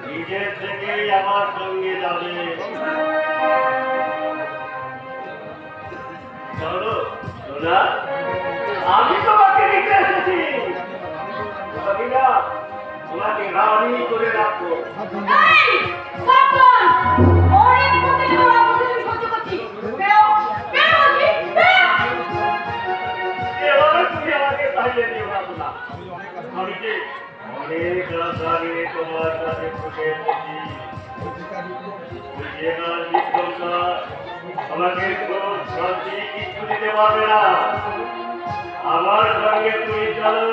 নিজের থেকেই আমার সঙ্গে যাবে। চলো সোনা, আমি তোমাকে নিতে এসেছি, আমি না তোমাকে রানী করে রাখবো। এই, সাবধান! অনেক কথা হারিয়ে দিও না। আমি কি অনেক রাজারে তোমার কাছে বসে এসেছি। যে গান বিক্রমটা আমাকে কোনো শান্তি কিছু দিতে পারবে না। আমার সঙ্গে তুই চলো,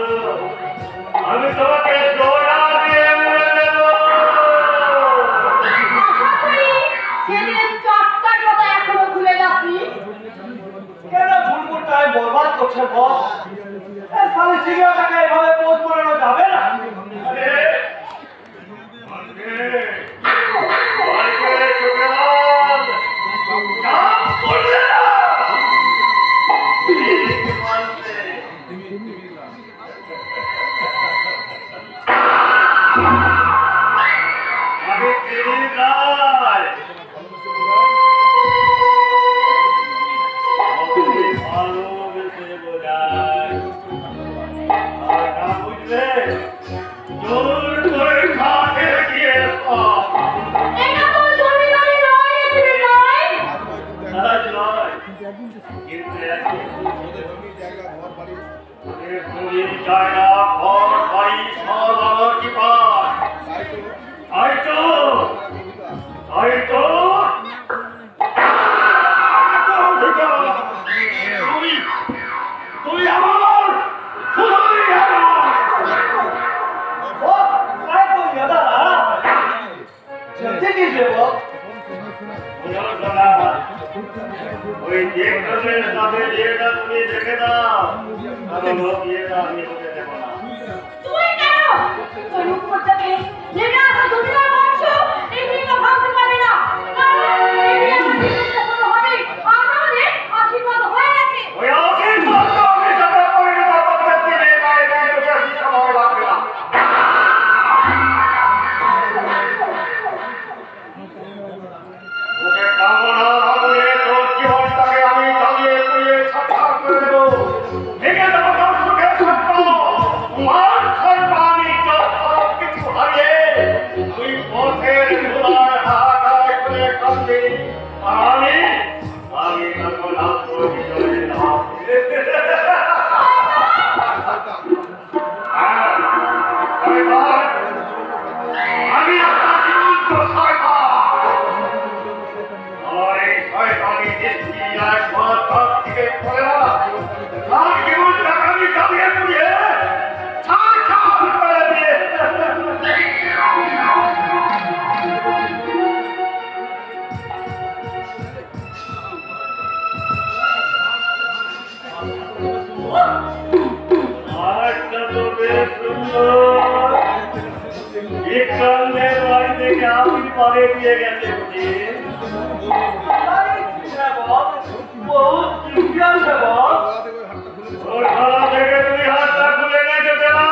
আমি তোমাকে জোড়া দিয়ে মেরে দেব। সেদিনের চটকার কথা এখনো ভুলে যাসনি? কেন ভুলভুল টাইম বরবাদ করছে বস? এই সালি সিরিয়াটাকে এভাবে পোজ করানো যাবে না। আরে আরে চোখে লাল কাম করলে না। আমি চিনি নাই ভালোবেসে বোঝায় আর না বুঝলে জোর করে খাটে গিয়ে সব এটা তো জমিদারি নয়, এগুলি নয়। কাজ নয় কিন্তু জমি জায়গা ঘর বাড়ি সব আমার কি পায়। তাই তো তুই আমার শুধুই আমার। বস काय तो यादा जल्दी कीजिए बॉस। ওই যে কাজের সাথে যেটা তুমি দেখে দাও কারণ বিয়েটা আমি হতে দেব না। তুই কেন? তোর রূপকথাকে নেমে আসা জমিদার বংশ এই বিয়েটা ভাঙতে পারবে না। এই বিয়ে সুন্দর হবে, আমাদের আশীর্বাদ হয়ে গেছে। ওই আশীর্বাদ তো আমি সাথে পরিণত করতে দিলে নাই নাই তোকে বেশি সময় লাগবে না। ওকে কামনা ভাবলে তোর জীবনটাকে আমি জ্বালিয়ে পুড়িয়ে ছাড়খাড় করে দেবো। ভেঙে দেবো তোর সুখের স্বপ্ন। মান সম্মান ইজ্জত সব কিছু হারিয়ে তুই পথের ধুলায় হাহাকার করে কাঁদবি। আর আমি তখন আত্মবিজয় লাভ আমি আপনার জীবন্ত শয়তান। আমার এই শয়তানি দৃষ্টি একবার তার থেকে পড়ে না তার জীবনটাকে আমি জ্বালিয়ে পুড়িয়ে ছাড়খাড় করে দিয়ে আরেকটা তো বেশ সুন্দর বিক্রমের বাড়ি থেকে আমি পরে দিয়ে গেছে বুঝি। बहुत क्लियर है बॉस। ওর গলা থেকে তুমি হাতটা খুলে গেছে বেলা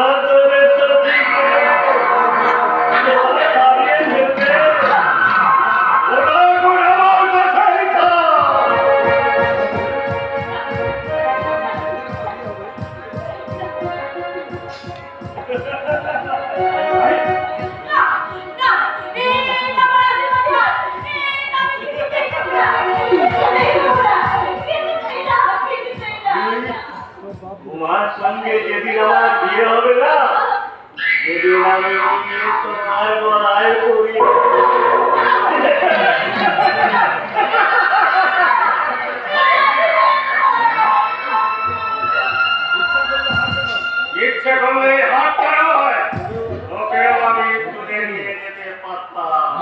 অন্তরের তো ঠিক নেই। ওটা দাঁড়িয়ে ফেলবে ওটা এখন আমার মাথায় থাক। না, না, এই আমার আশীর্বাদ। আমি কিছু চাই না। কিছু চাই না। তোমার সঙ্গে যেদিন আমার বিয়ে হবে না সেদিন আমি তোমার গলায় পড়ি। ইচ্ছে করলে হাত করা হয় ওকেও আমি তুলে নিয়ে যেতে পারতাম।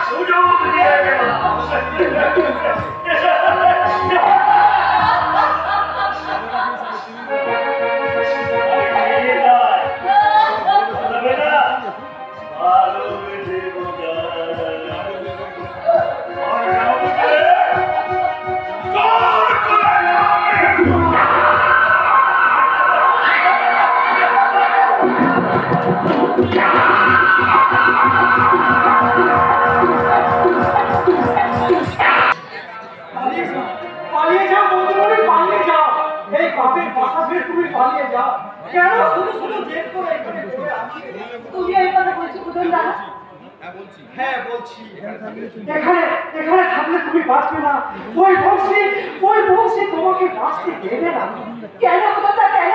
সুযোগ দিয়ে পালিয়ে যা। কেন শুধু শুধু জেদ করে এখানে পড়ে আছিস? তুমি এই কথা বলছো কুদনদা? হ্যাঁ বলছি, এখানে এখানে থাকলে তুমি বাঁচবে না। ওই বংশী তোমাকে বাঁচতে দেবে না। কেন কুদনদা, কেন?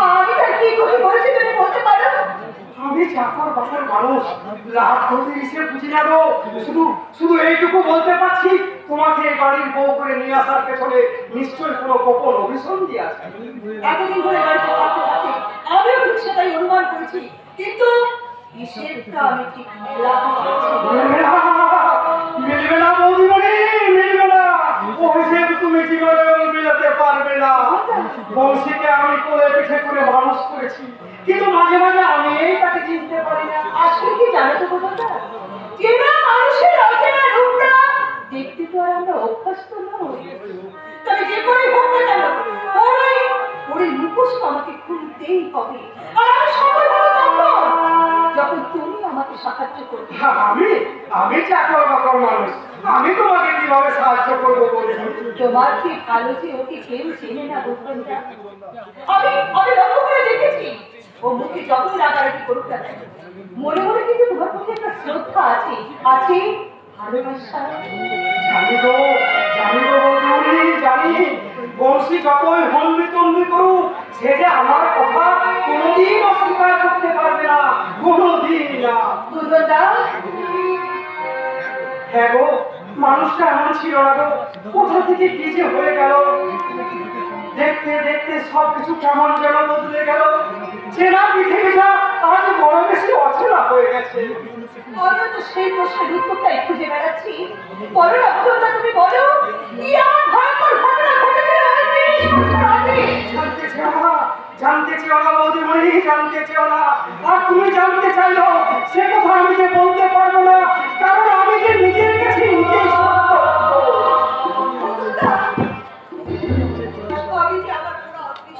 আমি তার কি ক্ষতি করেছি তুমি বলতে পারো? আমি চাকর বাসার মানুষ, লাভ করতে এসে বুঝি না গো। শুধু শুধু এইটুকু বলতে পারছি, তোমাকে এই বাড়ির বউ করে নিয়ে আসার পেছনে নিশ্চয়ই কোনো গোপন অভিসন্ধি আছে। এতদিন ধরে বাড়িতে থাকতে থাকতে আমিও ঠিক সেটাই অনুমান করেছি, কিন্তু হিসেবটা আমি ঠিক মেলাতে পারছি না। মিলবে না বৌদিমণি, মিলবে না। ও হিসেব তুমি জীবনেও মেলাতে পারবে না। বংশীকে আমি কোলে পিঠে করে মানুষ করেছি, কিন্তু মাঝে মাঝে আমি তাকে চিনতে পারি না। আসলে কি জানো তো কুদনদা, চেনা মানুষের অচেনা রূপটা দেখতে তো আর আমরা অভ্যস্ত নই। তবে যে করেই হোক না কেন, ওই মুখোশ তো আমাকে খুলতেই হবে। আর আমি সফল হবো যখন তুমি আমাকে সাহায্য করবে। আমি চাকর বাকর মানুষ, আমি তোমাকে কিভাবে সাহায্য করবো বলি? তোমার কি ভালো যে ওকে কেউ চেনে না কুদনদা। আমি লক্ষ্য করে দেখেছি, ও মুখে যতই রাগারাগি করুক না কেন, মনে মনে কিন্তু তোমার প্রতি একটা শ্রদ্ধা আছে, আছে ভালোবাসা। জানি গো বৌদিমণি, জানি। বংশী যতই হলমি তলমি করুক, সে যে আমার কথা কোনোদিন অস্বীকার করতে পারবে না, কোনোদিন না। কুদনদা, হ্যাঁ গো, মানুষটা এমন ছিল না গো, কোথা থেকে কি যে হয়ে গেল। দেখতে দেখতে সবকিছু কেমন যেন বদলে গেল। চেনা পৃথিবীটা আজ বড় বেশি অচেনা হয়ে গেছে। আমিও তো সেই প্রশ্নের উত্তরটাই খুঁজে বেড়াচ্ছি। বলো না কুদনদা, তুমি বলো, কি এমন ভয়ঙ্কর ঘটনা ঘটেছিল ওই 30 বছর আগে? জানতে চেও না বৌদিমণি, জানতে চেও না। আর তুমি জানতে চাইলো সে কথা আমি যে বলতে পারবো না, কারণ আমি যে নিজের কাছে নিজেই সত্য। আমি যে আমার পুরো অদৃষ্ট।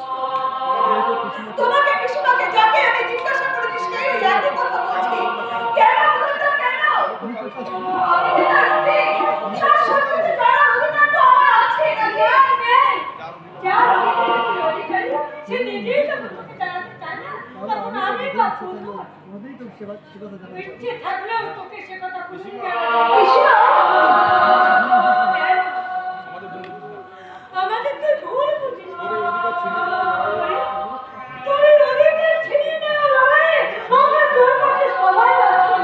তোমাকে পিসিমাকে যাকে আমি জিজ্ঞাসা করেছি সেই ওই একই কথা বলছি। কেন কুদনদা, কেন? আমি যে তার স্ত্রী, তার সত্যিটা জানার অধিকার তো আমার আছে, নাকি? যার অধিকারী সে নিজেই তো তোমাকে জানাতে চায় না, তখন আমি বা বলবো ইচ্ছে থাকলেও তোকে সে কথা খুশি পিসিমা, আমাদের তো ভুল বুঝিস তোর অধিকার ছিনিয়ে নেওয়া লড়াইয়ে আমার তোর কাছে সবাই আছে।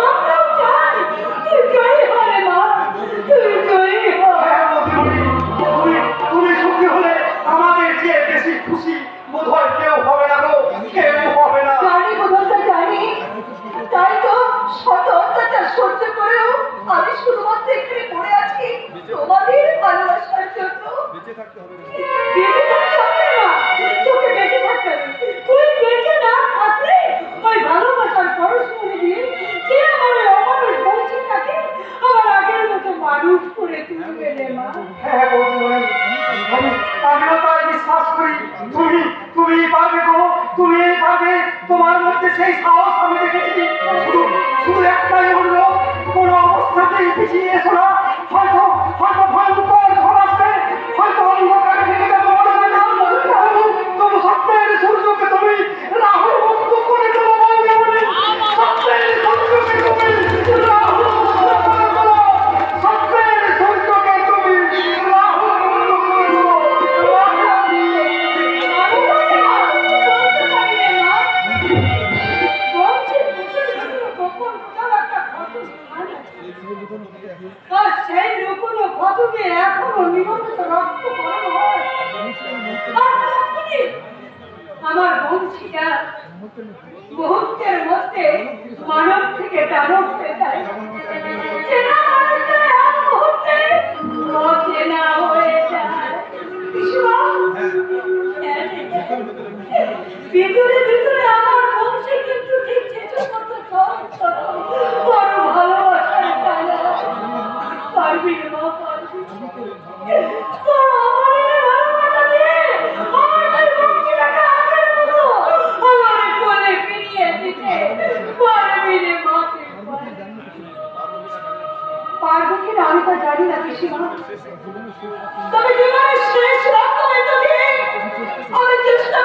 আমরাও চাই তুই জয়ী হবে মা, তুই জয়ী হ। হ্যাঁ বৌদিমণি, তুমি সুখী হলে আমাদের চেয়ে বেশি খুশি বোধ হয় কেউ হবে না গো, কেউ হবে না। জানি কুদনদা, জানি। তাই তো শত অত্যাচার সহ্য করেও আমি শুধুমাত্র এখানে পড়ে আছি তোমাদের ভালোবাসার জন্য। বেঁচে থাকতে হবে না, তোকে বেঁচে থাকতে হবে। তুই বেঁচে না থাকলে ওই ভালোবাসার পরস্পরে দিয়ে কে আমার ওই অমানুষ বংশীটাকে আমার আগের মতো মানুষ করে তুলবে রে মা। হ্যাঁ বৌদিমণি, আমিও তাই বিশ্বাস করি। তুমি পারবে গো, তুমি পারবে। তোমার মধ্যে সেই সাহস আমি দেখেছি। শুধু একটাই অনুরোধ, কোনো অবস্থাতেই পিছিয়ে এসো না। হয়তো ভয়ঙ্কর ঝড় আসবে, হয়তো অন্ধকার থেকে যাবো মনে না, তবু সত্যের সূর্যকে তুমি রাহুল মুক্ত করে দেবো বৌদিমণি। সত্যের সূর্যকে তুমি রাহুল মুক্ত করে দেবো, সত্যের সূর্যকে তুমি রাহুল মুক্ত করে দেবো। আর সেই লুকোনো কতকে এখনো নিয়মিত রক্ত করানো হয়। আর তখনই আমার বংশীটা মুহূর্তের মধ্যে মানব থেকে দানব হয়ে যায়। চেনা মানুষটা এক মুহূর্তে অচেনা হয়ে যায়। পিসিমা, ভিতরে ভিতরে আমার বংশী কিন্তু ঠিক চেষ্টা করতে বড় ভালোবাসার জানা পারবি রে মা, পারবি। তোর অমরের ভালোবাসা দিয়ে আমার বংশীটাকে আগের মতো আমার কোলে ফিরিয়ে দিতে পারবি রে মা, পারবো কিনা আমি তা জানি না পিসিমা, তবে জীবনের শেষ রক্ত আমি চেষ্টা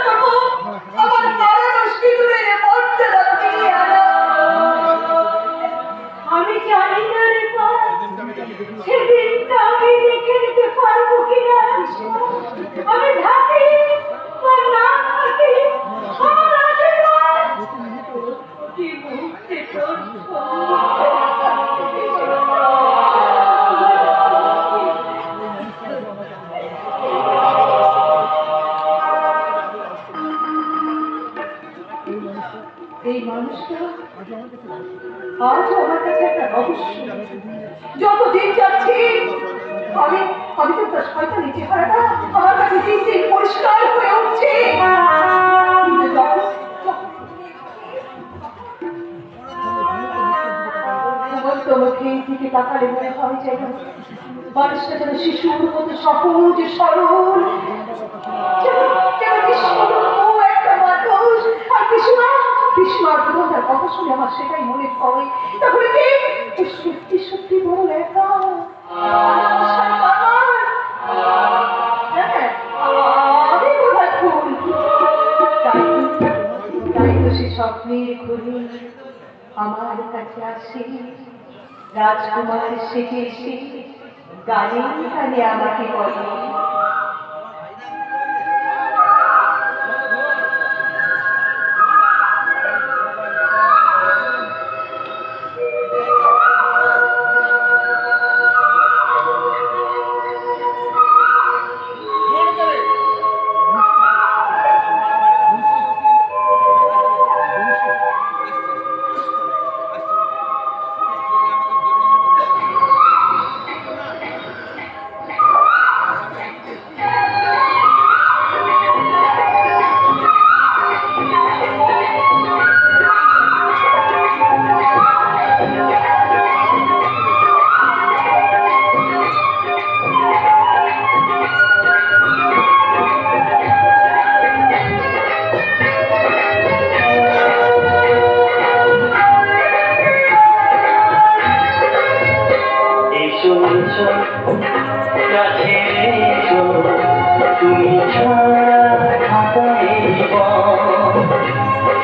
এই মানুষটা আজও আমার কাছে একটা রহস্য। যতদিন যাচ্ছি আমি আমি তো তার শয়তানি চেহারাটা আমার কাছে দিন দিন পরিষ্কার হয়ে উঠছে। কিন্তু মুখের দিকে তাকালে মনে হয় যেন মানুষটা যেন শিশুর মতো সহজ সরল একটা মানুষ। আর বিষ্ণুর তার কথা শুনে আমার সেটাই মনে পড়ে। তাহলে কি সত্যি সত্যি বড় একা আমি বোধহয় ভুল। তাই তো সে স্বপ্নের ঘুরে আমার কাছে আসে রাজকুমার সেজে এসে গানে গানে আমাকে বলে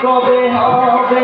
কবে হবে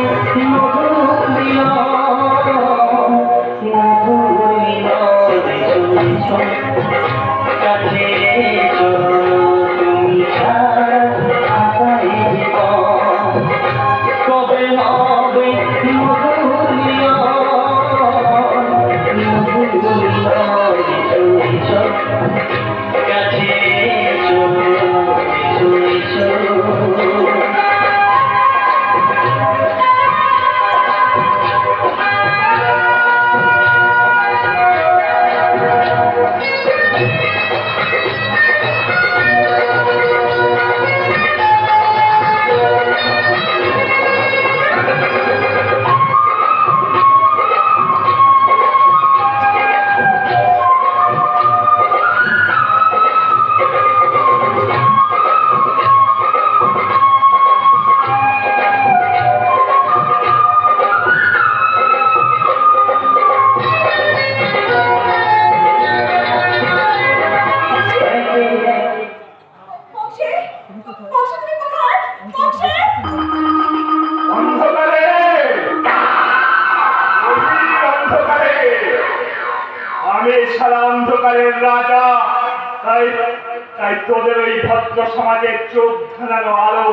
অন্ধকারের রাজা। তাই তাই তোদের ওই ভদ্র সমাজের চোখ ধানানো আলো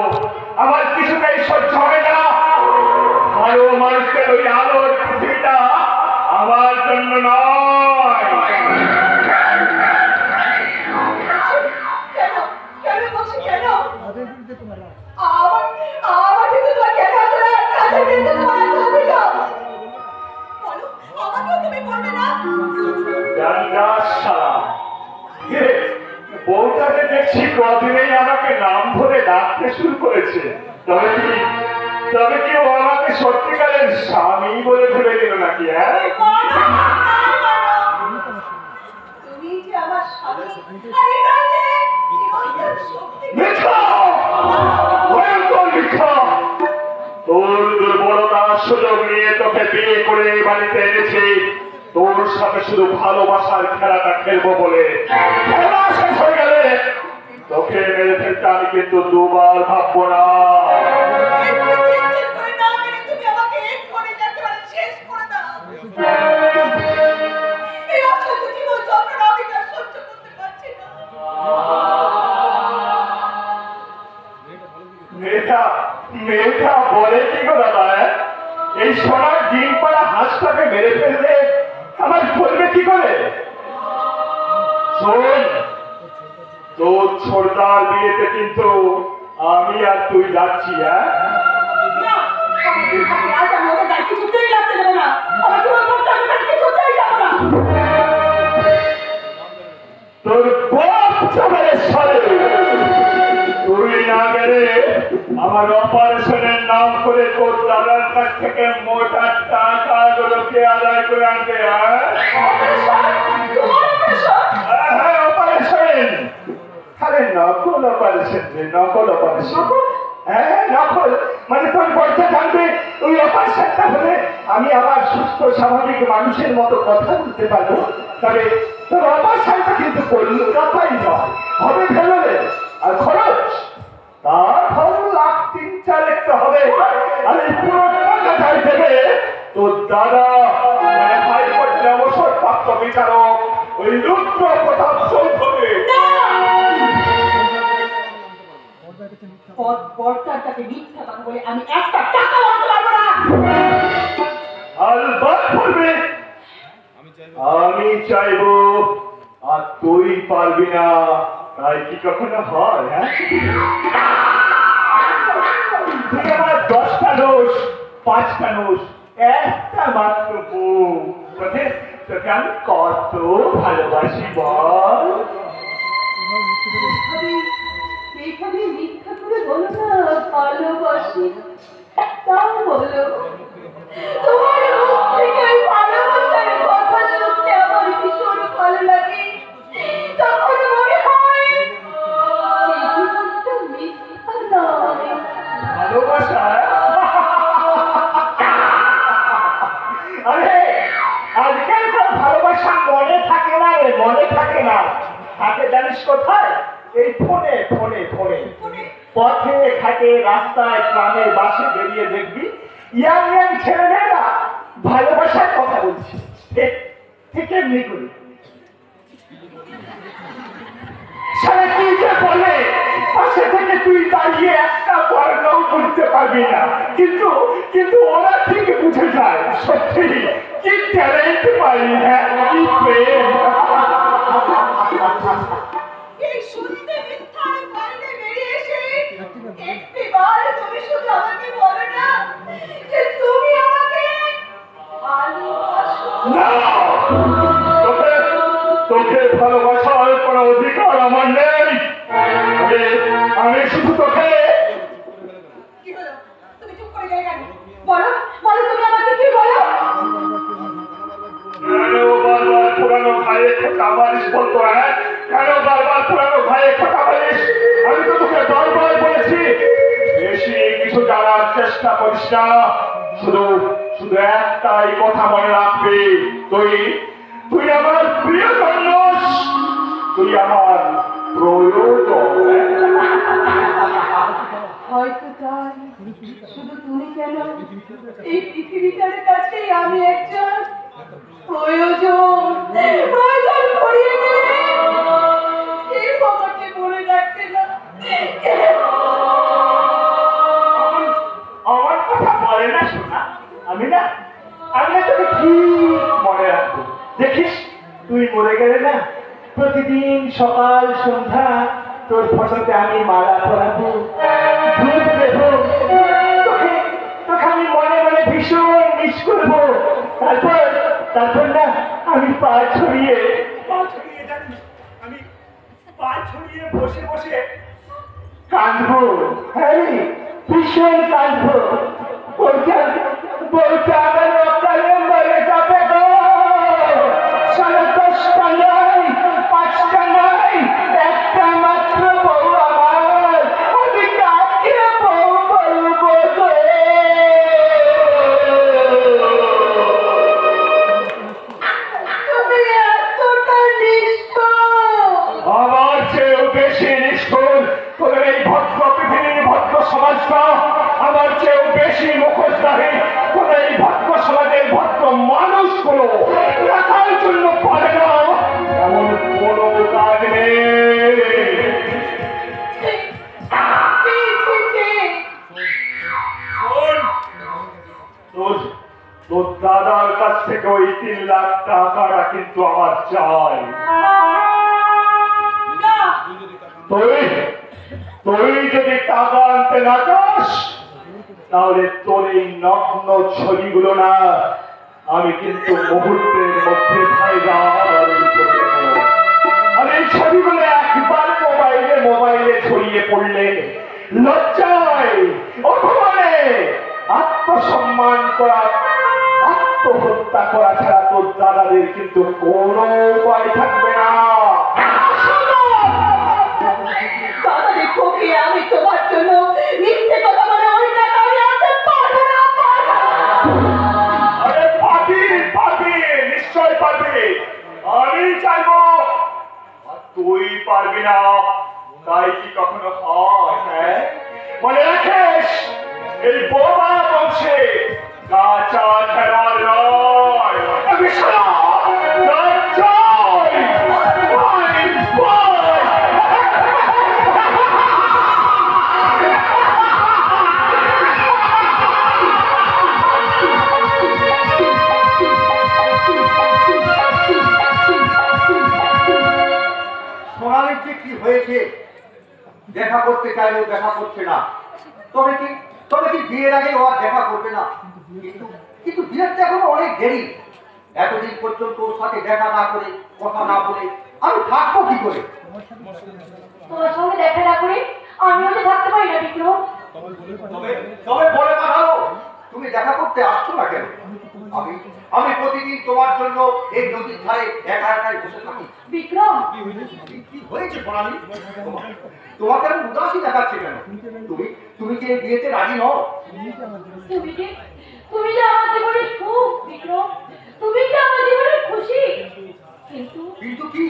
আমার কিছুতেই সহ্য হবে না। আরো মানুষের ওই আলোর পৃথিবীটা আমার জন্য নয়। বউটাকে দেখছি কদিনেই আমাকে নাম ধরে ডাকতে শুরু করেছে। তবে কি ও আমাকে সত্যিকারের স্বামী বলে ভেবে দিল নাকি? হ্যাঁ, তোর দুর্বলতার সুযোগ নিয়ে তোকে বিয়ে করে বাড়িতে এনেছি। তোর সাথে শুধু ভালোবাসার খেলাটা খেলবো বলে খেলা শেষ হয়ে গেলে তোকে মেরে ফেলতে আমি কিন্তু দুবার ভাববো না। মেয়েটা বলে কি গো দাদা, এই সোনার ডিম পাড়া হাঁসটাকে মেরে ফেললে আমার বলবে কি করে? শোন, তোর ছোটদার বিয়েতে কিন্তু আমি আর তুই যাচ্ছি। হ্যাঁ, আমার দুই হাতে আজ আমি ওদের গায়ে কিছুতেই লাগতে দেবো না। আমার জীবন করতে আমি ওখানে কিছুতেই যাবো না। তোর বাপ যাবে সারে, তুই না গেলে আমার অপারেশনের নাম করে তোর দাদার কাছ থেকে মোটা টাকাগুলোকে আদায় করে আনবে। হ্যাঁ, অপারেশন। আরে নকল অপারেশন রে, নকল অপারেশন। হ্যাঁ, নকল মানে তোর বলতে জানবে ওই অপারেশনটা হলে আমি আবার সুস্থ স্বাভাবিক মানুষের মতো কথা বলতে পারবো। তবে তোর অপারেশনটা কিন্তু করলো কথাই নয়, হবে ফেলবে। আর খরচ তার ধরো লাখ 3-4 একটা হবে। আর এই পুরো টাকাটাই দেবে তোর দাদা, মানে হাইকোর্টের অবসরপ্রাপ্ত বিচারক ওই রুদ্র প্রতাপ চৌধুরী। পর্দাটাকে মিথ্যা কথা বলে আমি একটা টাকা আনতে পারবো না। আলবাত করবে, আমি চাইবো আর তুই পারবি না, তাই কি কখনো হয়? হ্যাঁ, তুই আমার 10টা দোষ, 5টা দোষ, একটা মাত্র বউ, তোকে আমি কত ভালোবাসি বল। এইভাবে মিথ্যা করে বলো না ভালোবাসি, তাও বলো। তোমার মুখ থেকে ওই ভালোবাসার কথা শুনতে আমার ভীষণ ভালো লাগে। তখন মনে হয় যে জীবনটা মিথ্যা নয়। ভালোবাসা? আরে আজকাল তো ভালোবাসা মনে থাকে না রে, মনে থাকে না। থাকে জানিস কোথায়? এই ফোনে ফোনে ফোনে পথে ঘাটে রাস্তায় গ্রামের বাসে বেরিয়ে দেখবি ইয়াং ইয়াং ছেলেমেয়েরা ভালোবাসার কথা বলছে। ঠিক এমনি করি সারা কি যে বলে পাশে থেকে তুই দাঁড়িয়ে একটা বর্ণও করতে পারবি না, কিন্তু কিন্তু ওরা ঠিক বুঝে যায় সত্যি কি ট্যালেন্ট পাই। হ্যাঁ, কি প্রেম। এই শুনতে মিথ্যার বাইরে বেরিয়ে এসে একটিবার তুমি শুধু আমাকে বলো না যে তুমি আমাকে ভালোবাসো। না, তোকে ভালোবাসার কোনো অধিকার আমার নেই। আমি শুধু তোকে। কি হলো? তুমি চুপ করে গেলে কেন? বলো বলো, তুমি আমাকে কি বলো? কেন বারবার পুরানো ভাইয়ে খোঁটা মারিস বলতো? হ্যাঁ, কেন বারবার পুরানো ভাইয়ে খোঁটা মারিস? আমি তো তোকে বারবার বলেছি বেশি কিছু জানার চেষ্টা করিস না। শুধু শুধু একটাই কথা মনে রাখবি, তুই তুই আমার প্রিয়জন নস, তুই আমার প্রয়োজন। হয়তো তাই, শুধু তুমি কেন, এই পৃথিবীটার কাছে আমি একজন প্রয়োজন। প্রয়োজন পড়িয়ে গেলে কেউ আমাকে মনে রাখবে না। আমার কথা বলে না শোনা, আমি না তোকে ঠিক মনে রাখবো। দেখিস তুই মরে গেলে না প্রতিদিন সকাল সন্ধ্যা তোর ফটোতে আমি মালা পরাবো, ধূপ দেবো, তোকে আমি মনে মনে ভীষণ মিস করবো। তারপর না আমি পা ছড়িয়ে জানিস, আমি পা ছড়িয়ে বসে বসে কাঁদবো। হ্যাঁ, ভীষণ কাঁদবো। বলতে আমার অকালে মরে যাবে গো। সাড়ে 10টা নয়, 5টা নয়, একটা মাত্র বউ আমার। আমি কাকে বউ বলবো গো? তুমি এতটা নিষ্ঠুর। আমার চেয়েও বেশি নিষ্ঠুর তোদের এই ভদ্র পৃথিবীর ভদ্র সমাজটা, আমার চেয়েও বেশি মুখোশধারী তোদের এই ভদ্র সমাজের ভদ্র মানুষগুলো রাখার জন্য পারে না এমন কোনো কাজ নেই। তোর দাদার কাছ থেকে ওই 3 লাখ টাকাটা কিন্তু আমার চাই। তুই যদি টাকা আনতে না চাস তাহলে তোর এই নগ্ন ছবিগুলো না আমি কিন্তু মুহূর্তের মধ্যে ভাইরাল করে দেব। আর এই ছবিগুলো একবার মোবাইলে ছড়িয়ে পড়লে লজ্জায় অপমানে আত্মসম্মান করা আত্মহত্যা করা ছাড়া তোর দাদাদের কিন্তু কোনো উপায় থাকবে না। দাদা দেখো কি আমি তোমার জন্য মিথ্যে কথা বলে ওই টাকা আমি আনতে পারবো না, পারবো না। আরে পারবি নিশ্চয় পারবি, আমি চাইবো আর তুই পারবি না, তাই কি কখনো হয়? হ্যাঁ মনে রাখিস এই বোমা বলছে কাঁচা খেলার নয়, আমি সারা সোনালির যে কি হয়েছে, দেখা করতে চাইলেও দেখা করছে না। তবে কি বিয়ের আগে ও আর দেখা করবে না? কিন্তু বিয়ের তো এখনো অনেক দেরি। এতদিন পর্যন্ত ওর সাথে দেখা না করে, কথা না বলে আমি থাকবো কি করে? তোমার সঙ্গে দেখা না করে আমিও তো থাকতে পারি না বিক্রম। তবে বলে পাঠালো, তুমি দেখা করতে আসছো না কেন? আমি প্রতিদিন তোমার জন্য এই নদীর ধারে একা একাই বসে থাকি। বিক্রম কি হয়েছে সোনালি? তোমাকে আমি উদাসী দেখাচ্ছে কেন? তুমি কি এই বিয়েতে রাজি নও? তুমি যে আমার জীবনের সুখ বিক্রম, তুমি যে আমার জীবনের খুশি, কিন্তু কি?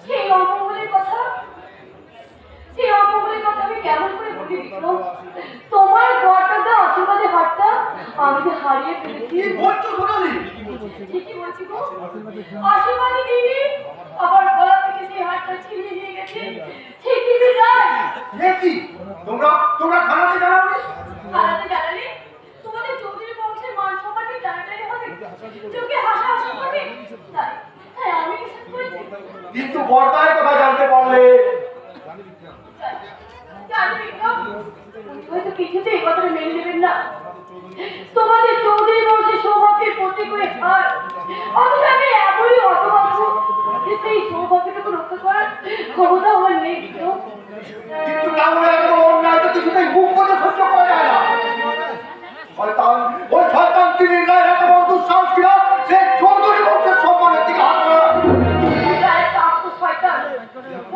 সেই অমঙ্গলের কথা আমি কেমন করে বলি বিক্রম? তোমার গর্তটা আশীর্বাদে হাতটা আমি যে হারিয়ে ফেলেছি। কি বলছো সোনালি? ঠিকই বলছি গো, আশীর্বাদে দিদি আবার গলা থেকে সেই হাতটা ছিনিয়ে নিয়ে গেছে। ঠিকই বিদায়। কি তোমরা থানাতে জানাবে? হারাতে জানালে তোমাদের চৌধুরী বংশের মান সম্মানকে জানাটাই হবে, চোখে হাসাহাসি করবে। তাই আমি কিছু করেছি। কিন্তু বর্তায় কথা জানতে পারলে জানি বিক্রম, উনি হয়তো কিছুতে এই কথাটা মেনে নেবেন না। তোমাদের চৌধুরী বংশের সৌভাগ্যের প্রতীক হয়ে হার, অথচ আমি এমনই অতভাগ্য যে সেই সৌভাগ্যটুকু রক্ষা করার ক্ষমতা আমার নেই বিক্রম। কিন্তু তাহলে এত অন্যায় তো কিছুতেই মুখ করে সহ্য করা যায় না। শয়তান তিনি গায়ে এত বড় দুঃসাহস কিনা সে চৌধুরী বংশের সম্মানের দিকে হাত ধরা।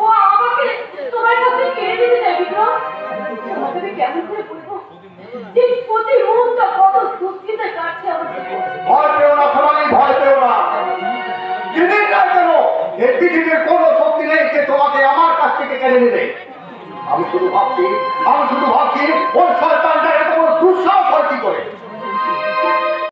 ও আমাকে তোমার কাছে কেড়ে দিতে চাই বিক্রম। তোমাকে আমি কেমন করে বলবো যে প্রতি মুহূর্ত কত দুঃখিতে কাটছে আমার জীবন। ভয় পেও না সোনালি, ভয় পেও না। যেদিন না কেন এই পৃথিবীর কোনো শক্তি নেই যে তোমাকে আমার কাছ থেকে কেড়ে নেবে। আমি শুধু ভাবছি ও